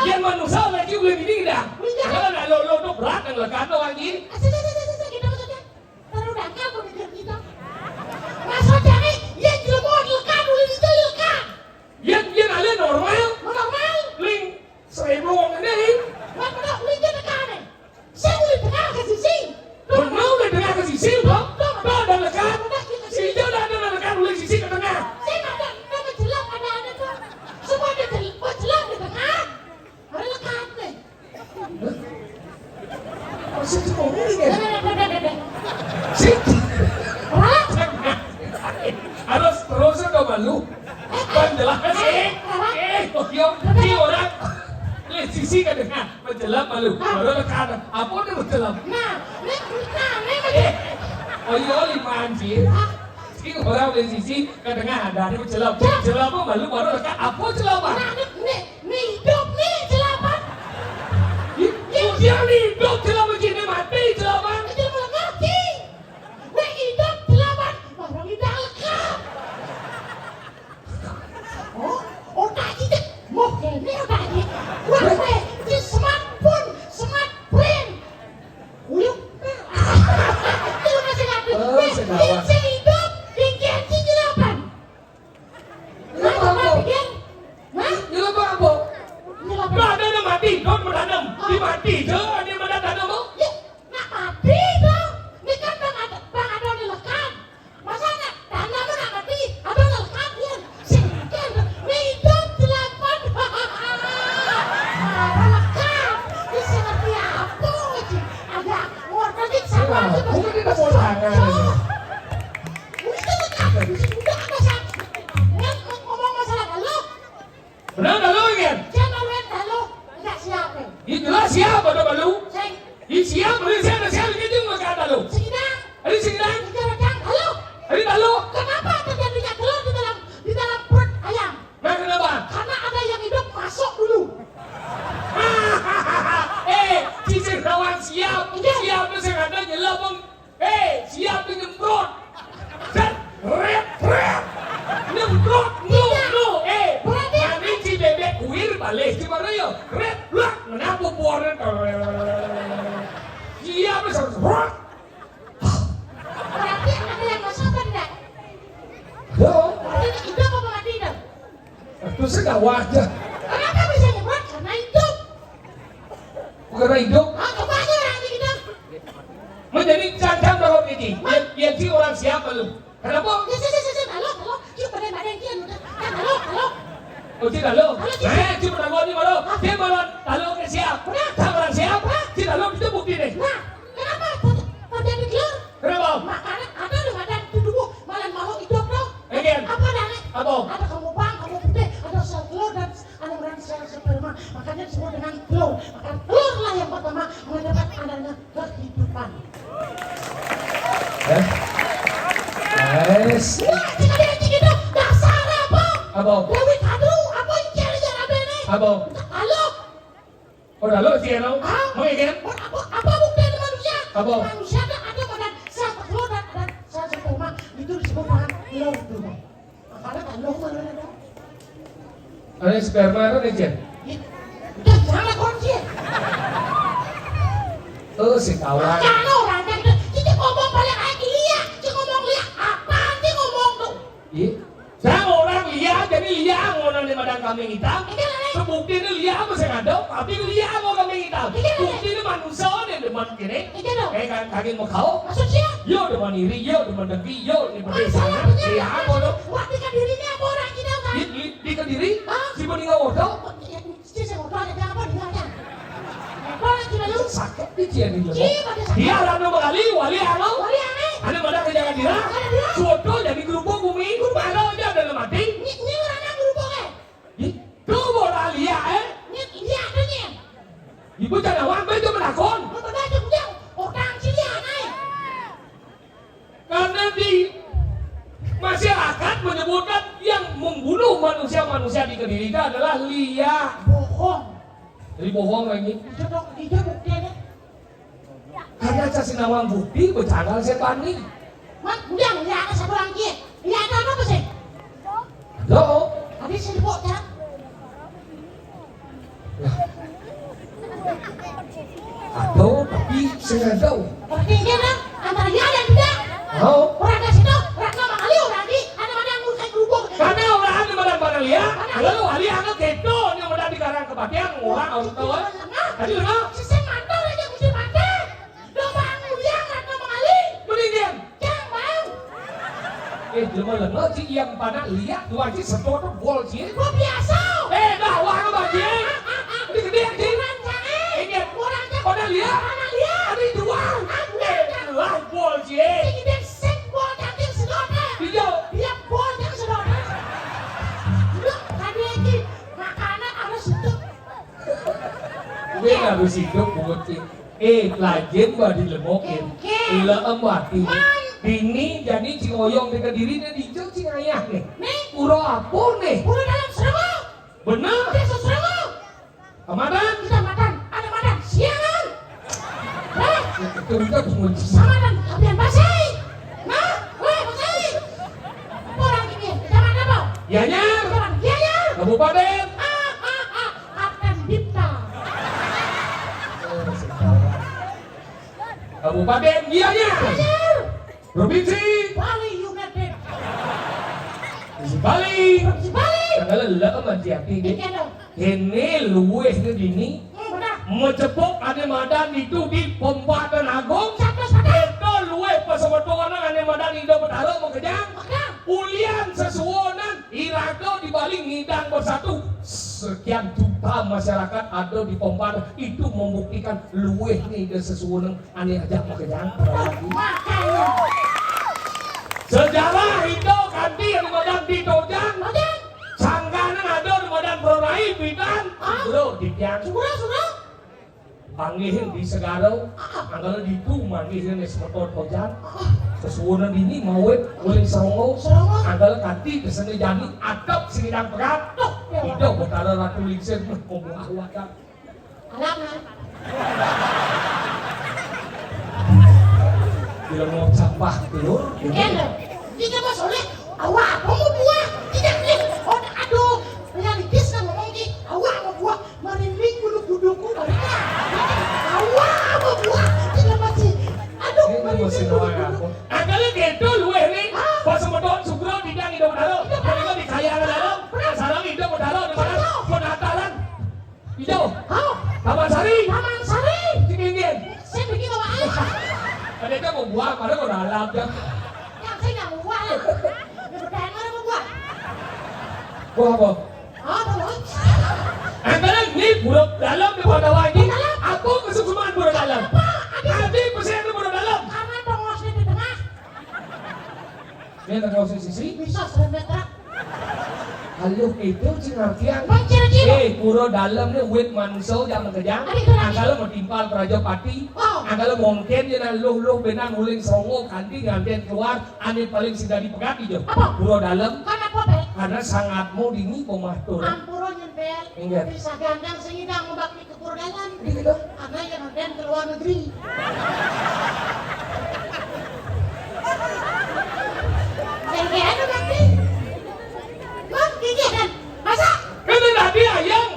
Yang manusia lagi boleh ini dah. Kalau nak lo berat yang lekat lo lagi. Kita maksudnya. Taruh dangkal kau mikir kita. Maksudnya nih, ya jelmo lekat dulu hijau lekat. Yang ada normal. Normal. Ling, saya belum ini. Mana kulitnya tekan nih. Saya kulit tekan ke sisi. Benar udah dengar ke sisi loh. Tuh ada lekat. Si hijau dah ada lekat boleh sisi ke tengah. Saya ada nama jelas ada tuh. Semua ada jelas di tengah. Ada lekat nih. Masih cuma ini kan? Deh. Si. Orang Harus terus ke malu. malu. Baru lekan. Apa ni betul? Nah, nek Eh, oh iya lima anjir. Ini orang dari sisi ke tengah ada ni bercelam. Celam apa malu baru lekan. Apa celam? Nah, nek hidup ni celapan. Dia ni hidup celam begini mati celam. Itu malah ngerti. Nek hidup celapan, baru kita lekap. Oh tadi deh, mau kene tadi. Wah, di smartphone, smart brain. Uyuk. Itu masih ngerti. Senawat. Yang hidup, yang ganti celapan. Nah, bikin. Hah? Nyelap apa? Celapan. Dah ada mati, don menanam. Di mati je, dia menanam apa? Ya, nak mati dong. Ini kan bang ada di lekan. Masa nak tanah pun nak mati, ada di lekan ya. Singkat, ini hidup delapan. Lekan. Ini seperti apa sih? Ada warna di sama aja. Bukan dia mau tangan. Mesti lekan. Udah ada satu. Ngomong masalah galuh. Benar dah lu kan? Jangan main galuh. Enggak siapa. Ini jelas siapa dah balu? Sing, Ini siapa? Ini siapa? Ini dia nggak ada lu. segidang. Ini segedang. Jangan galuh. Ini dah lu. Kenapa terjadinya telur di dalam perut ayam? Nah kenapa? Karena ada yang hidup masuk dulu. Cincin kawan siap. Siap tu saya ada nyelap bang. Siap tu nyemprot. Dan rep. Nyemprot. No. Nanti si bebek kuir balik. Si mana ya? Rep. Lak. Kenapa buaran? Siap tu semprot. Berarti ada yang masuk kan enggak? Oh, Berarti hidup apa mati hidup? itu saya wajah. Kenapa bisa nyemprot? Karena hidup. Bukan hidup. Coba aja orang ini hidup. Menjadi cancang dalam ini. Yang si orang siapa lu? Kenapa? Halo. Cuma badan kian udah. Halo. Oh tidak lo. Cuma nak ni malu. Dia malu. Lalu ke siap. Sama orang siap. Tidak lo kita bukti deh. Nah, kenapa terjadi telur? Kenapa? Makanan ada di badan tubuh malah makhluk hidup dong. Again. Apa namanya? Apa? Ada kamu bang, kamu putih, ada sel telur dan ada orang sel sperma. Makanya disebut dengan telur. Maka telurlah yang pertama mendapat adanya kehidupan. Yes. Wah, jika dia hidup, dasar apa? Apa? Dewi Kadru, apa yang cari-cari apa ini? Apa? Halo? Oh dah lo sih no. Mau again? Apa bukti ada manusia? Apa? Manusia ada badan sel telur dan ada sel sperma. Itu disebut dengan telur dulu. Makanya telur mana ada? Ada sperma ada ni je. Udah jangan kunci. Si kawan. Jangan orang yang kita ngomong balik lagi lihat. Kita ngomong lihat apa? Kita ngomong tuh. Saya orang lihat jadi lihat orang di badan kambing hitam. Sebukti ni lihat apa saya ada. Tapi lihat apa kambing hitam. Bukti ni manusia ni depan kiri. Kaki mau kau. Maksudnya? Yo depan iri, yo depan dengki, yo depan sana. Masalahnya Lihat apa tu? waktu dirinya apa orang kita kan? Di kediri. Si meninggal orang. Saya mau tanya apa dengarnya? Orang kita lu Sakit di dia ni. Dia Dia lah nama kali wali ano. Wali aneh. Ada mana kerja dira? Suatu jadi gerubuk bumi, baru aja ada mati. Ini orang yang berubah kan? Tu bola lihat Ini ada ni. Ibu jangan awak betul menakon. Berbeda jauh orang sini aneh. Karena di masyarakat menyebutkan yang membunuh manusia di Kediri itu adalah Lia. Bohong. Jadi bohong lagi. Dia buktinya. Karena kasih nama bukti bercanda setan ni. Mat, udah ada satu orang dia. Dia ada apa sih? Lo? Habis sebut kan? Aduh, tapi saya tak tahu. Berarti dia kan antara dia dan tidak. Oh, Orang dari situ, orang nama kali orang di, ada mana yang ngurus gerubuk. karena orang ada badan Lia. Lalu Ali anak keto yang ada di karang kebatian orang harus tahu. Tadi dengar? Sesen mantar aja mesti mantar. Domba mulia kan nama kali. Mendingan. Jangan bang. Cuma lengan si yang pada lihat dua si setor bol sih. Gua biasa. Dah wah apa sih? Ini gede sih. Orang jangan. Ini Orangnya pada lihat. mana lihat? Ada dua. Lah bol sih. Ini dia sen bol yang sedona. Dia Dia bol yang sedona. Look, tadi lagi makanan harus itu. dia harus hidup bukti. Lajen bah dilemokin. Leem wati. Dini jadi cingoyong di kedirinya dijauh cing ayah nih. Uro apa nih? Udah dalam serama. Bener. Desa serama. Amadan. Kita makan. Ada makan. Siangan. Nah, Itu udah kunci. sama dan kalian basai. Nah, weh basai. Orang ini, kita makan apa? Ya nyar. Orang dia ya. Kabupaten. Akan Dipta. Kabupaten Gianyar. Ajar. Provinsi Bali United. Bali. Provinsi Bali. Tanggal leem hati-hati Ini deh. dong. Ini luweh ke dini. Benar. Mecepok ane madan itu di Pompadan Agung. Satu satu. Itu luweh pasawatonan ane madan Indo Betara mau kejang. Makan. Ulian sesuonan Irako di Bali ngidang bersatu. Sekian juta masyarakat ada di Pompadan itu membuktikan luweh nih de sesuonan ane ajak mau kejang. Makanya. Sejarah itu kanti yang madan di Tojang. Makan. Sangkanan ada di madan Prorai Bidan. Bro, dipiang. Sudah. Pangihin di Segaro, anggal di itu mangihin di Semetot Tojang. Sesuunan ini mawet uling Serongo, anggal kanti kesini jadi atap sinidang pegat. Itu betara Ratu Lingsen ngomong awak. Alangan. Bila mau sampah telur, Kena. Jika mas oleh awak mau buah. Tidak nih. Oh aduh. Realitis kan ngomong di awak mau buah. Merinding bulu-buluku dari awak mau buah. Tidak masih. Aduh. ini masih doang aku. Anggalnya gitu luweh nih, pas Semetot Sugro didang Indo Betara, mereka di Kayangan dalam, sarang Indo Betara di mana? Penatalan, hijau, Taman Sari, Taman Sari. Cikingin. Saya bikin awak ayah. Mereka mau buah, mana mau dalam ya? Yang saya nggak mau buah lah. Berdayan mana mau buah? Buah apa? Terus. Antara ini buruk dalam di bawah lagi, aku kesukuman buruk dalam. Adi pesen buruk dalam. Karena pengosnya di tengah. Ini tengah sisi. Bisa sebentar. Halo itu cingartian. Menciri-ciri. Puro dalam ni wit manso yang kejang. Angkala mentimpal Prajapati. Angkala mungkin dia luh benang uling songo kanti nganten keluar. Ane paling sudah dipegati jo. Apa? Puro dalam. Karena apa, Bel? Karena sangatmu dini pemahtur. Ampuro nyempel. Ingat. Bisa gandang sehingga membakti ke Purdalan. Gitu. Karena yang dan ke luar negeri. Kayak ada bakti. Bang, gigi dan masa? Itu tadi ayang.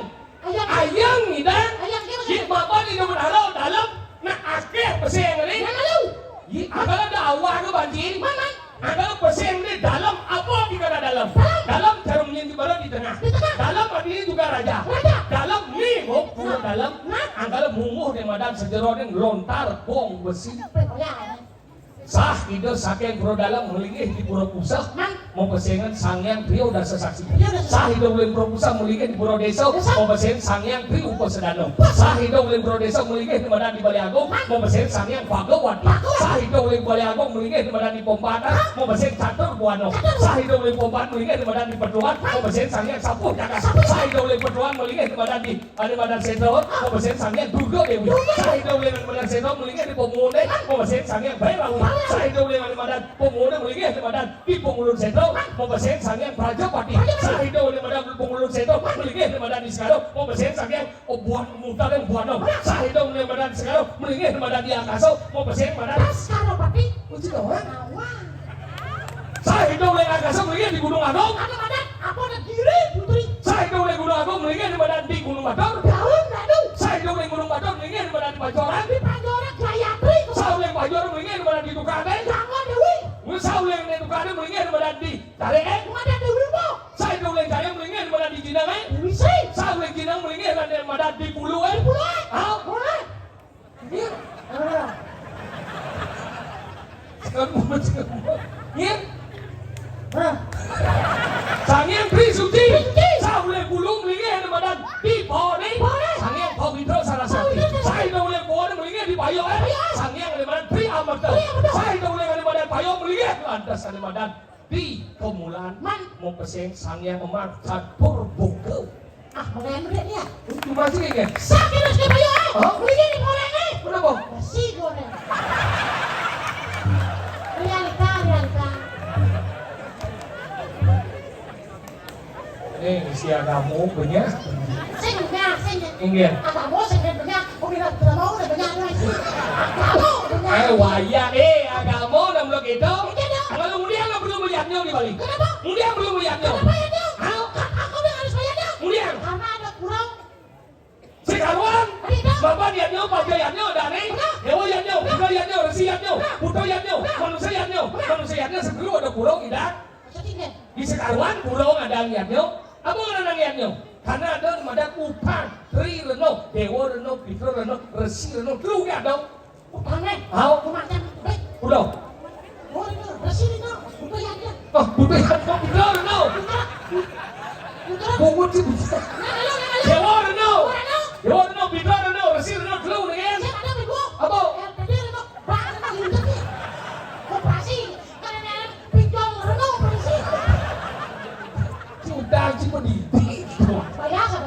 Ayam. Ayang ni dan. Ayam dia Ye bapak ni nombor dalam. Nak akhir peseng ni. Yang lalu. Ye agak ada awak ke banjir. Mana? Agak peseng ni dalam apa dikata dalam? Dalam jarum yang di barat di tengah. Di tengah. Dalam ini juga raja. Raja. Dalam ni pura dalam. Agak munguh di madan sejero ni lontar bong besi. Sah itu saking pro dalam melingih di pura pusat. Mau pesengan sangyang trio dan sesaksi. Sah itu uling pro pusat melingih di pura desa. Mau pesengan sangyang trio upasedano. Sah itu uling pro desa melingih di madan di Bali Agung. Mau pesengan sangyang Bhagawati. Sah itu uling Bali Agung melingih di madan di Pompadan. Mau pesengan catur buano. Sah itu uling Pompadan melingih di madan di Petuan. Mau pesengan sangyang Sapu Jaga. Sah itu uling Petuan melingih di madan di Madan Sentro. Mau pesengan sangyang Durga Dewi. Sah itu uling Madan Sentro melingih di Pemuda. Mau pesengan sangyang Bhairawi. Sah itu uling Madan Pemuda melingih di Madan di Pengulun Sentro. Mau pesengan sangyang Prajapati. Sah itu uling Madan Pengulun Sentro melingih di Madan di Sekarang. Mau pesengan sangyang Obuan Mutar yang Buano. Sah itu uling Madan Sekarang melingih di Madan di Akaso. Mau pesengan Madan. Sekarang Pati. Uci kawan. Awak. Sah itu uling Akaso melingih di Gunung Agung. Ada apa ada diri putri. Sah itu uling Gunung Agung melingih di Madan di Gunung Batur. Daun dadu. Saya itu uling Gunung Batur melingih di Madan di Pajoran. Di Panjora Gayatri. Saya uling Pajoran melingih di Madan di Tukade. Jangan Dewi. Saya uling di Tukade melingih di Madan di Tareen. Ada Dewi mo. Saya itu uling Tareen melingih di Madan di Jinangan. Dewi sih. Saya uling Jinang melingih di Madan di Puluhan. Boleh. Ah, Boleh. iya. Ah. Sekarang mau iya. Ah. Sangyang Tri Suci. Saya uling Bulu melingih di Madan di Poni. Sangyang Pawitra Saraswati. Saya itu uling Poni melingih di Payo. Sangyang di Madan Tri Amarta. Saya itu uling di Madan Payo melingih lantas di Madan di Pemulan. Mau peseng sangyang Emar Catur Bogau. Ah, mulai gede dia. Cuma sih kayaknya. Sakit harus kayak bayo. Hah? Beli ini goreng nih. Kenapa? Nasi goreng. Realita, realita. Si agamu punya. Saya Ingin. Agamo, saya banyak. Kung tidak mau, udah banyak lagi. Agamo, banyak. Waya agamo dan blok itu. Kalau kemudian lo belum melihatnya di Bali. Kenapa? Kemudian belum melihatnya. Kenapa ya dong? Hah? Aku udah harus bayar dong. Kemudian Karena ada kurang. sekarang Ada dong. Bapak lihatnya, Bapak lihatnya, Dani, Dewa lihatnya, Buddha lihatnya, Resi lihatnya, Buddha lihatnya, manusia lihatnya sebelum ada kurang tidak. Sedikit. Di sekarang kurang ada lihatnya, apa ada lihatnya? Karena ada upang, Tri Reno, Dewa Reno, Pitra Reno, Resi Reno, lu nggak dong? Upangnya. Hao. Kemacam. Baik. Udah. Oh, itu. Bersih itu. Udah ya dia. Oh, Buddha lihatnya, Pitra Reno, Udah. Bungut sih bisa. Nah, Dewa Reno, Reno. Dewa Reno, Pitra Reno, Resi Reno, lu nih. Saya ada bego. Apa? Tadi Reno. Bahkan sama Yudha nih. Operasi. Karena pinjol Reno operasi. Udah sih pendidik. Bayasa.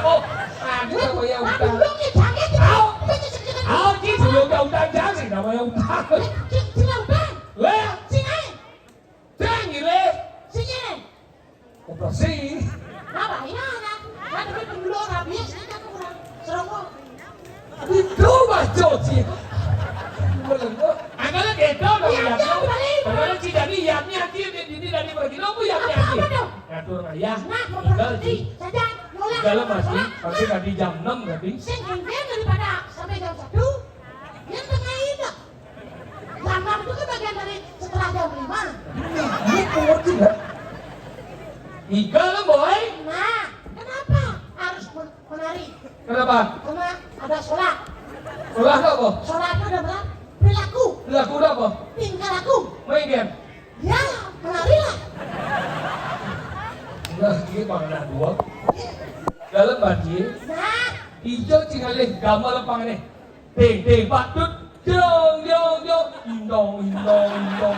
Oh, ada namanya Aduh, utang. belum nih, jangan. Au. Jangan. Ah, ini sebelum kau utang jangan sih namanya utang. Sini utang. Le, Sini. jangan gile. Sini. Operasi. Apa ya? Ada dulu rabies ini kan kurang. Seronggo. Itu baca sih. Angkatnya gitu dong Iya, ya. balik. Karena si jadi yaknya dia ini dari pergi dong bu yaknya Apa dia. dong? Ngatur ya. Nah, mau Tinggal berhenti. sih. Saja. Mulai. Dalam masih, pasti tadi jam 6 tadi. Sehingga daripada sampai jam 1 yang tengah itu. Jam 6 itu kan bagian dari setelah jam 5. Ini kuat juga. Iga lah boy. Nah, kenapa harus menari? Kenapa? Karena ada sholat. Ulah apa? Sholat itu ada berapa? Perilaku, Laku apa? tingkah laku. Main game. Ya, menarilah. Nah, ini panganan dua. Dalam banjir, Nah, hijau cingalih gambar lepang ini. Deng, patut. Jong. Indong.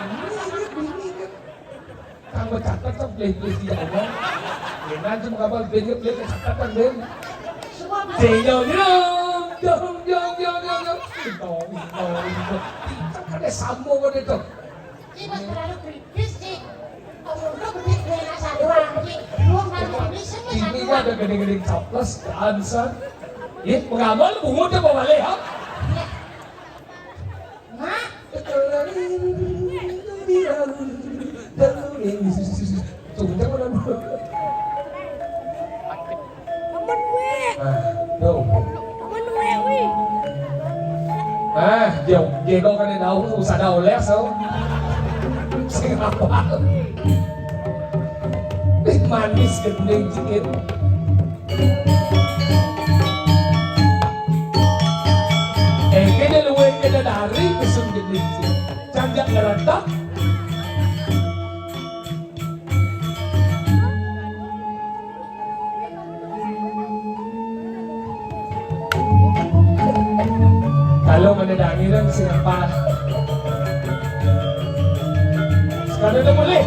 Kang bercatat kan play di awal. Dengan cuma kapal play kecatatan deh. semua Jong. Indong. Ada sambung kan itu. ini mas terlalu kritis sih. Kalau udah benih kena saduan, jadi luang dari Indonesia mas Ini saduan. ada gede-gede caplas, dansan. Ya, pengamal bungut apa balik ha? Ya. Nah, Tunggu mana dulu? Aman we, Tuh. aman we, wih. Diego kan dia tahu usah dah oleh so. Siapa? Manis gendeng sikit. Kayaknya luwe kena dari kesum gendeng sikit. Canjak ngerentak. Kalau mendadangiran siapa? Sekarang dah boleh.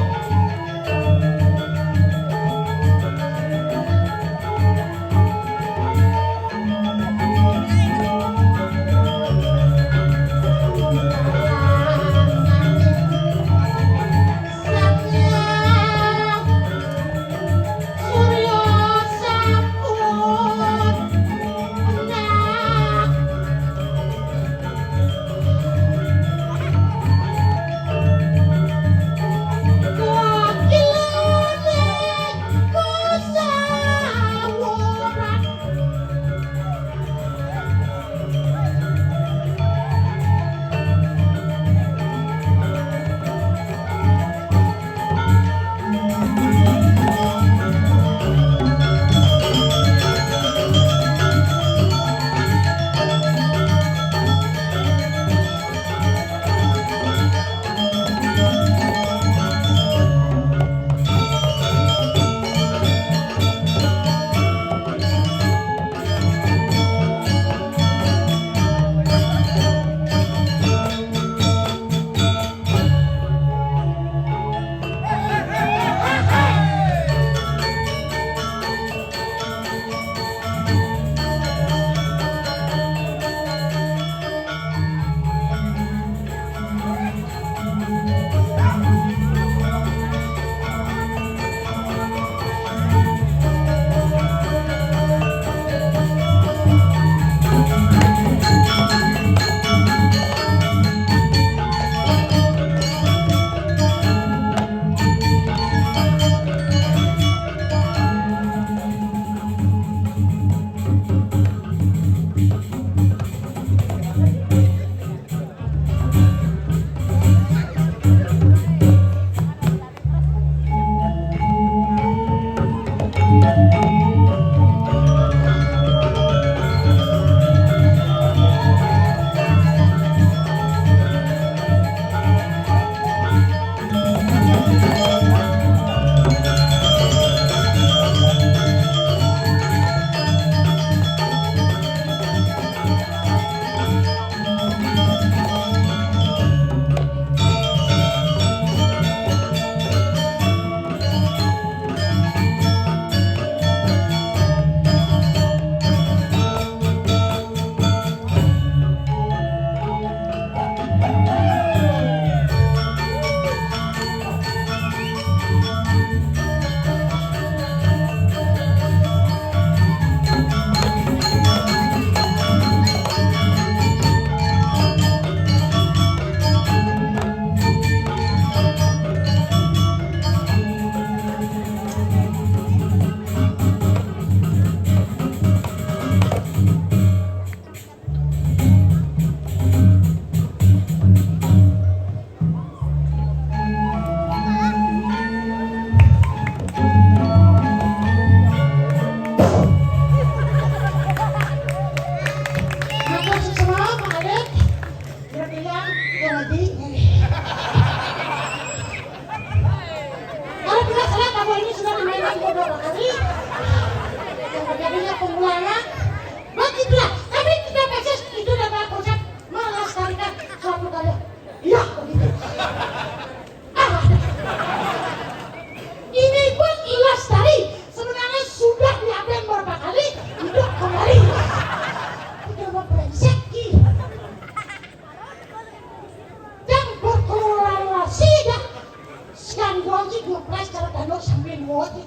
remote.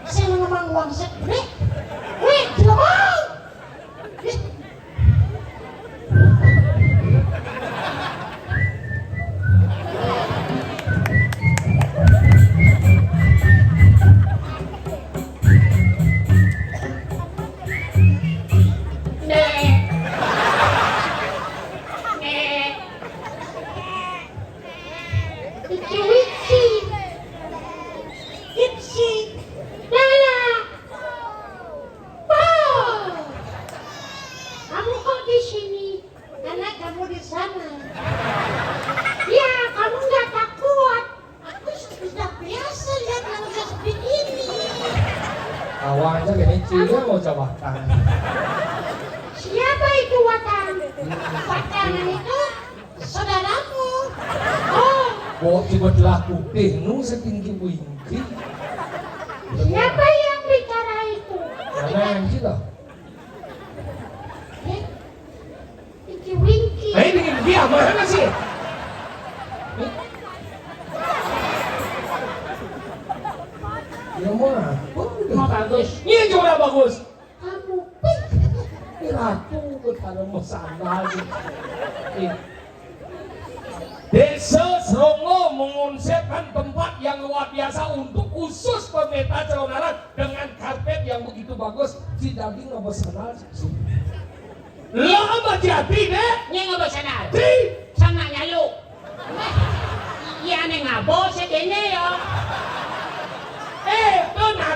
Saya ngomong uang segede. Wih, tidak mau. Awalnya gini Cina mau jawatan. Siapa itu Watan? Watan itu saudaramu. Oh, Kok tiba-tiba putih nu setinggi wingki. siapa yang bicara itu? Karena yang kita. Inky Winky. Ini dia mana sih? Ya mana? Mau bagus. Ini juga bagus. Kamu Ini ratu kalau mau sandal. Desa Serongo mengonsepkan tempat yang luar biasa untuk khusus pemerintah Calonaran dengan karpet yang begitu bagus. Si daging nggak besenal sih. Lama jadi deh. Nya nggak besenal. Di Sama nyalu. Iya nih ngabo segini ya.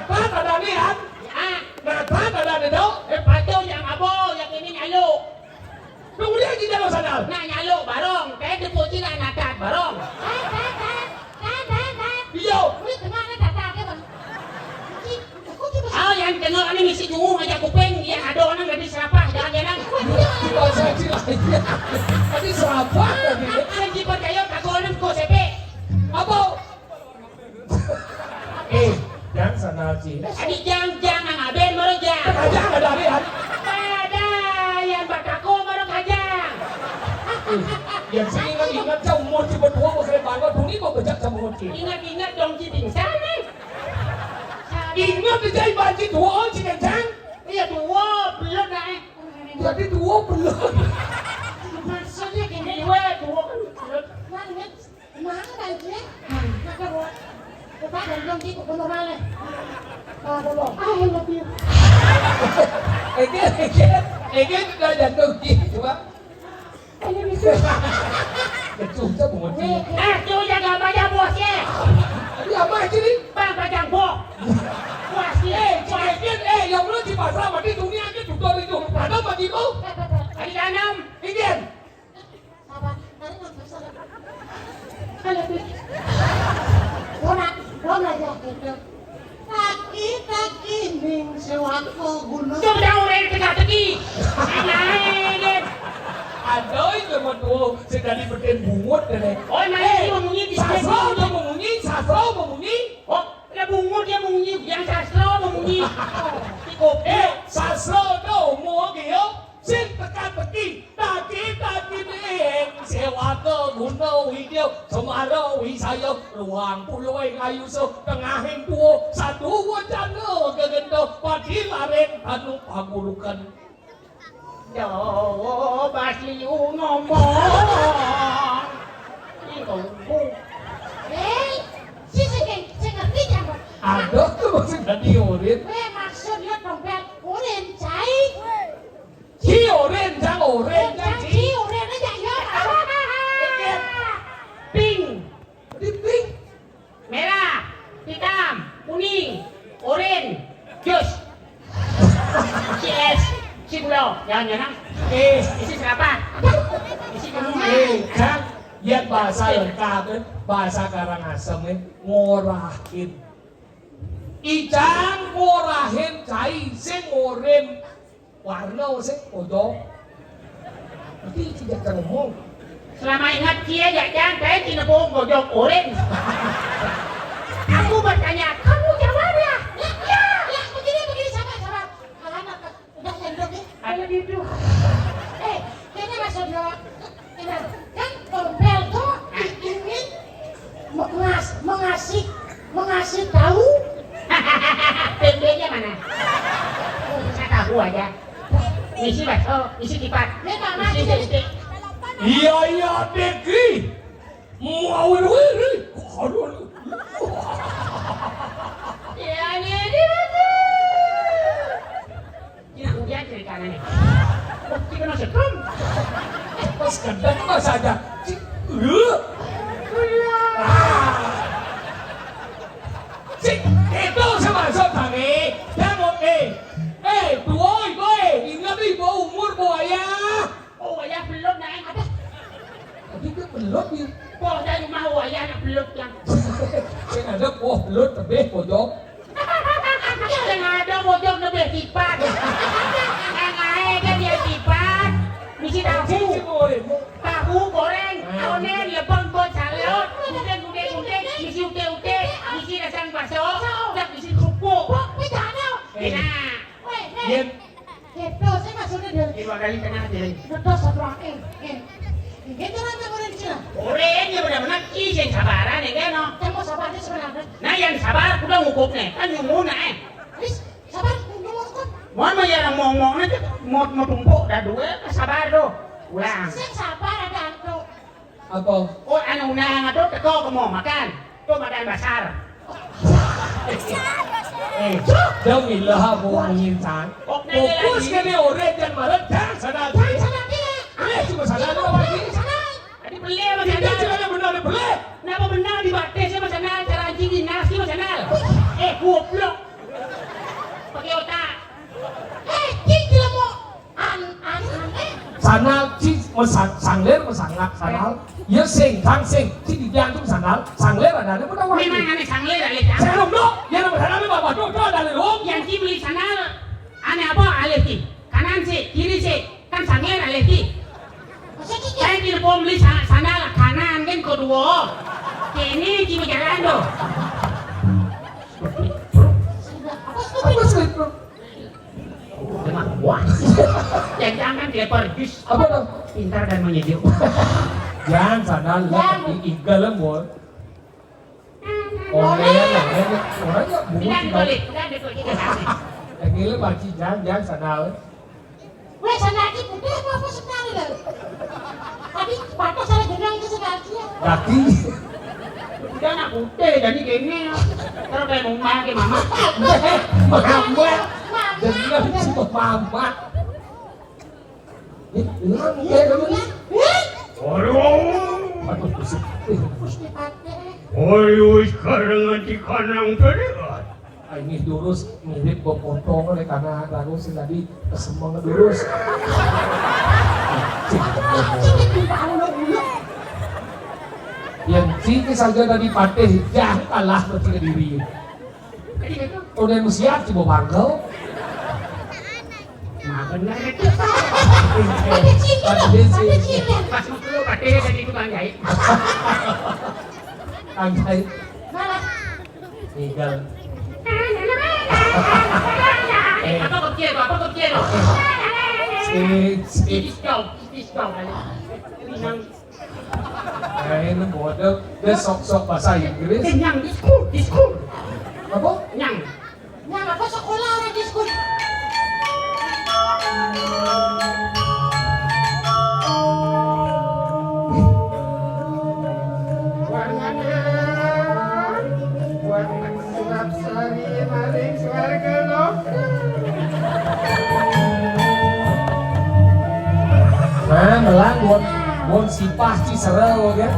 kenapa ada lihat? Ah, Kenapa ada itu? patuh yang ngabo yang ini nyalu. Kemudian kita mau sandal. Nah nyalu barong. Kayak dipuji lah nakat barong. Iyo. Ini tengah na tatate bang. Ah, yang tengah ini misi dungu ngajak kuping. Yang ada orang gak diserapah. Jangan-jangan. Di bahasa Cina aja. Tadi serapah tadi. Yang jibat kayo kagonem ko sepe. Apa? Jangan sandal Cina. Adi jang-jang ang aben mo rin jang. Aja ada lihat. Ada yang batako mo rin kajang. Yang saya ingat jauh mau coba tua mau kena bangga tuni kok bejak sama kunci. Ingat-ingat dong citing sana. Ingat aja baju tua on si kencang. Iya dua belum na eh. Jadi tua belum. Maksudnya gini dua kan belum. Mana kan dia? Maka buat. Kita belum di benar mana? Belum. I love you. Ege sudah jantung coba. I love you too. Kecuma mau kunci. Tuh jaga banyak bosnya. Ini apa ini? Bang bajang bok. Bosnya. Yang lu di pasar mati dunia aja tutor itu. Ada bagi kau? Ada tanam. Ingin. Sabar. Tadi nggak salah. I love you. Wala ya gitu. Taki ning sewako gunung. Coba dah orang teka-teki. Enak. Adoy cuma tuh sedang berdiri bungut deh. Oh, mana dia mengunyi di sini? Sasro mengunyi. Oh, dia bungut dia mengunyi. Yang sasro mengunyi. Cukup. Sasro tuh mau gitu. Sin teka-teki, taki deh. Sewa ke gunung video, Semarang wisaya, ruang pulau ngayu so, tengahin tuo, satu wajana kegendo, padi laren anu pagulukan. Yo, Basli ngomong. Ini tunggu. Si ngerti jangan. Ada tuh maksudnya diorin. Maksudnya dompet oren cai. Si oren jang Si oren aja ya. Pink, Diping. merah, hitam, kuning, oren, jus. CS, si pulau, jangan-jangan. Isi berapa? Isi kamu. Kan, ya bahasa lengkap kan, bahasa Karangasem ngorahin. Ijang ngorahin cai, sing oren. Warna sih, kodok. Tapi tidak ngomong. Selama ingat dia jangan kayak cinepung gojok oren. Aku bertanya, kamu jawab ya? Ya, begini sabar. Anak udah sendok ya. Ayo duduk. Kayaknya maksudnya kan tompel tuh ingin mengasih tahu Tempenya mana? Saya tahu aja. Isi bakso, isi kipat. Isi jadi. Iya Deki. Mau ini. Aduh. Ya ini. Ini hujan dari kanan nih. Oh, kita masih belum. Pas kadang apa saja. Sik, itu sama tangi. Jangan tuoi, ingat nih bawa umur bawa ya. Oh, ya belum naik ada. Tapi dia belum ya. Oh, dari rumah ya anak belum yang. Yang ada belum tapi pojok. Yang ada mojok lebih kipat. Yang ada dia kipat. Misi tahu goreng, onen, lepon, salad, gudeg, misi ute, misi rasang bakso, dan misi kerupuk. Enak. Yen, Itu saya maksudnya dari 2 kali tengah dari. Betul sabar. Kita nanti goreng di sini. Goreng ya benar-benar kisah sabaran ya kan? Kamu sabarnya sebenarnya. Nah yang sabar udah ngukupnya, kan nyumun sabar ngukuk. Mau ya ngomong aja, mau tumpuk dah dua, sabar doh. Ulang. Saya sabar ada antu. apa? Oh, anu unang ato teko kemo makan. Tuh makan basar. Dong ilah mo angin san. Fokus ka ni oret yan marat dan sana. Cuma sana apa lagi? Tadi beli sama Tidak sana. sila benar boleh. Kenapa benar di bates sama sana? Cara anjing dinasti sama sana. Goblok. Pakai otak. Gila mo. Sana ci sangler masangak sanal. Ya sing thang sing ci di jantung sanal. Sangler ada ni pun awak. Memang aneh sangler ada Saya dong dok. Ya nama sana ni bapak dok dok ada dong. yang ci beli sana aneh apa alergi kanan sih kiri sih kan sangler alergi. Saya tidak mau beli sana kanan kan kedua. Ini ci berjalan doh. Apa sih? Wah, jangan dia pergi. Apa dong? Pintar dan menyejuk. Jangan sanal lagi igal lemur. Orang yang orangnya bunyi. Tidak dibalik, tidak dibalik kita kasih. Yang ini baci jangan sanal. Weh, sana lagi putih apa sebenarnya dah? Tadi batas saya jenang itu sebenarnya. Kaki. Udah nak putih jadi gini. Terus kayak mama ke mama. Mama. Jangan cuma mama. Hilang ya dulu. Aduh, Aduh kusuk. oi sekarang nanti kanang tadi. Ini durus mirip gua potong oleh karena lalu si tadi kesemang durus. Yang sini saja tadi pateh jangan kalah bertiga diri. Udah musiat coba bangkel. Nah benar itu. Tadi sih Pas dulu pakai dan itu bang jahit. angkai Malah. tinggal. Apa kecil? Apa kecil? Diskon kali. Ini yang Ini model dia sok-sok bahasa Inggris. kenyang diskon. Apa? Nyang. Nyang apa sekolah orang diskon? Nah, melang buat si pasti seru kan?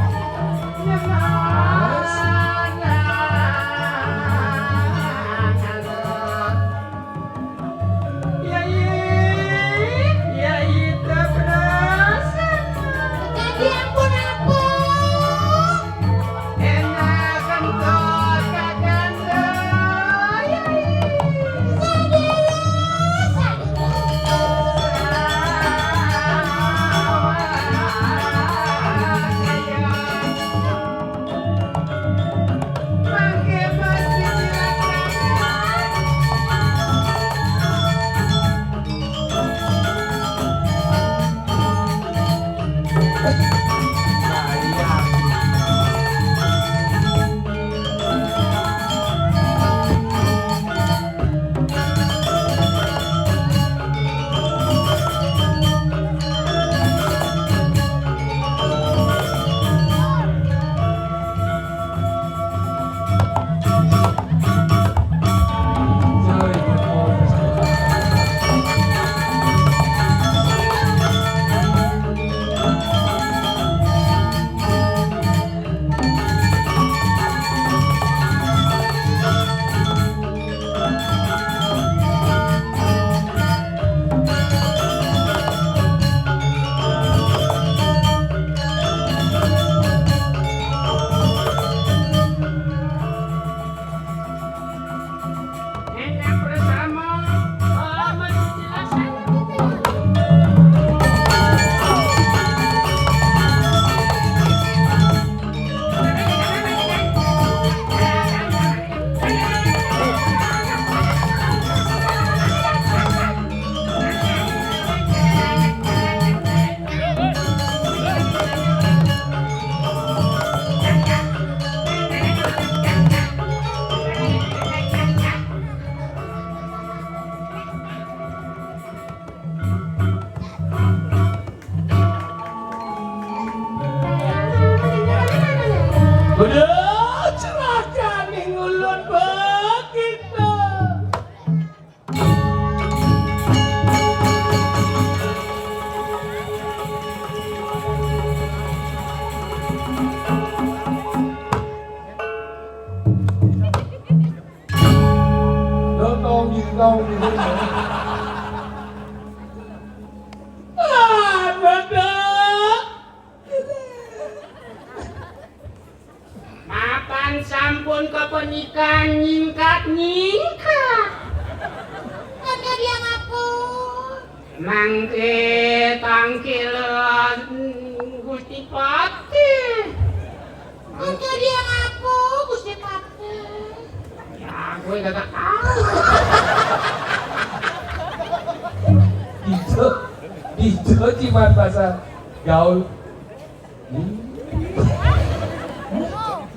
ngong gitu. Bener. Mapan sampun kepenikan nyingkat. Kan dia ngapun. Mangke tangkilan Gusti Patih. Kan dia ngapun Gusti Pati. Ya, gue kagak tahu. Ijo ciman bahasa gaul.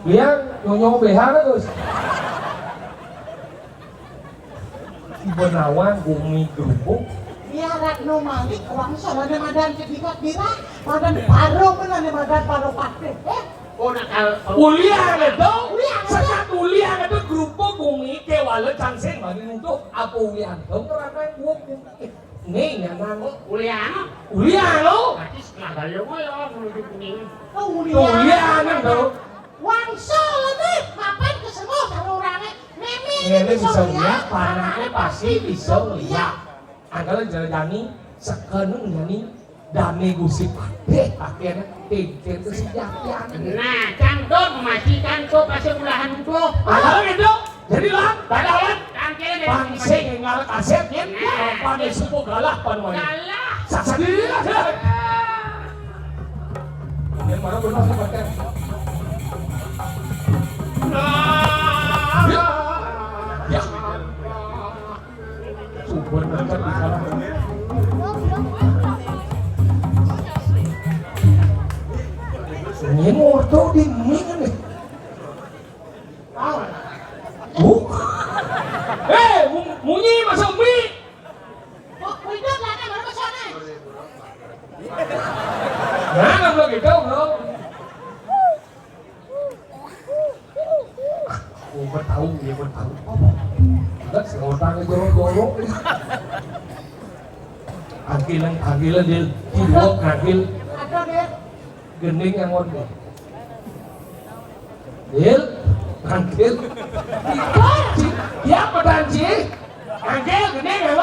Liang nyonyong BH kan Gus. Benawan bumi kerupuk. Biaran no malik uang soalnya madan kedikat dira. Madan paro benar nih madan paro pati. Oh, nakal. Uliang itu. Uliang. Sekat uliang itu kerupuk bumi kewala cangseng bagi untuk apa uliang. Kamu ngerasa gua nih nyanang. Uliano. Uliang lo. Berarti setelah gayo gue ya, menuju kuning. Uliang itu. Wangso lebih ngapain ke semua kalau orangnya Meme Ini bisa lihat, panahnya pasti bisa lihat. Angkala jalan-jalan sekarang nyanyi dame Gusti Patih akhirnya pikir itu sejatian. Nah, cangdong memastikan kok pasti ulahan itu. Angkala gitu, jadi lah, badawan. Tangkil Pangsing yang ngalak aset ya, pandai suku galah panuannya. Galah. Saksa diri lah dia. Yang mana benar sih Patih? Ya, subur nanti dikalah. Ini orto di mana nih? Munyi masuk mie. Oh, hidup lah kan baru sana. Nah, belum gitu, bro. Oh, bertahu, dia bertahu. Enggak, seorang jorok-jorok. Angkilan dia hidung, angkil. Ada deh. Gening yang ngomong. Dil, angkil. Ya, pedanci. Angkil, gening yang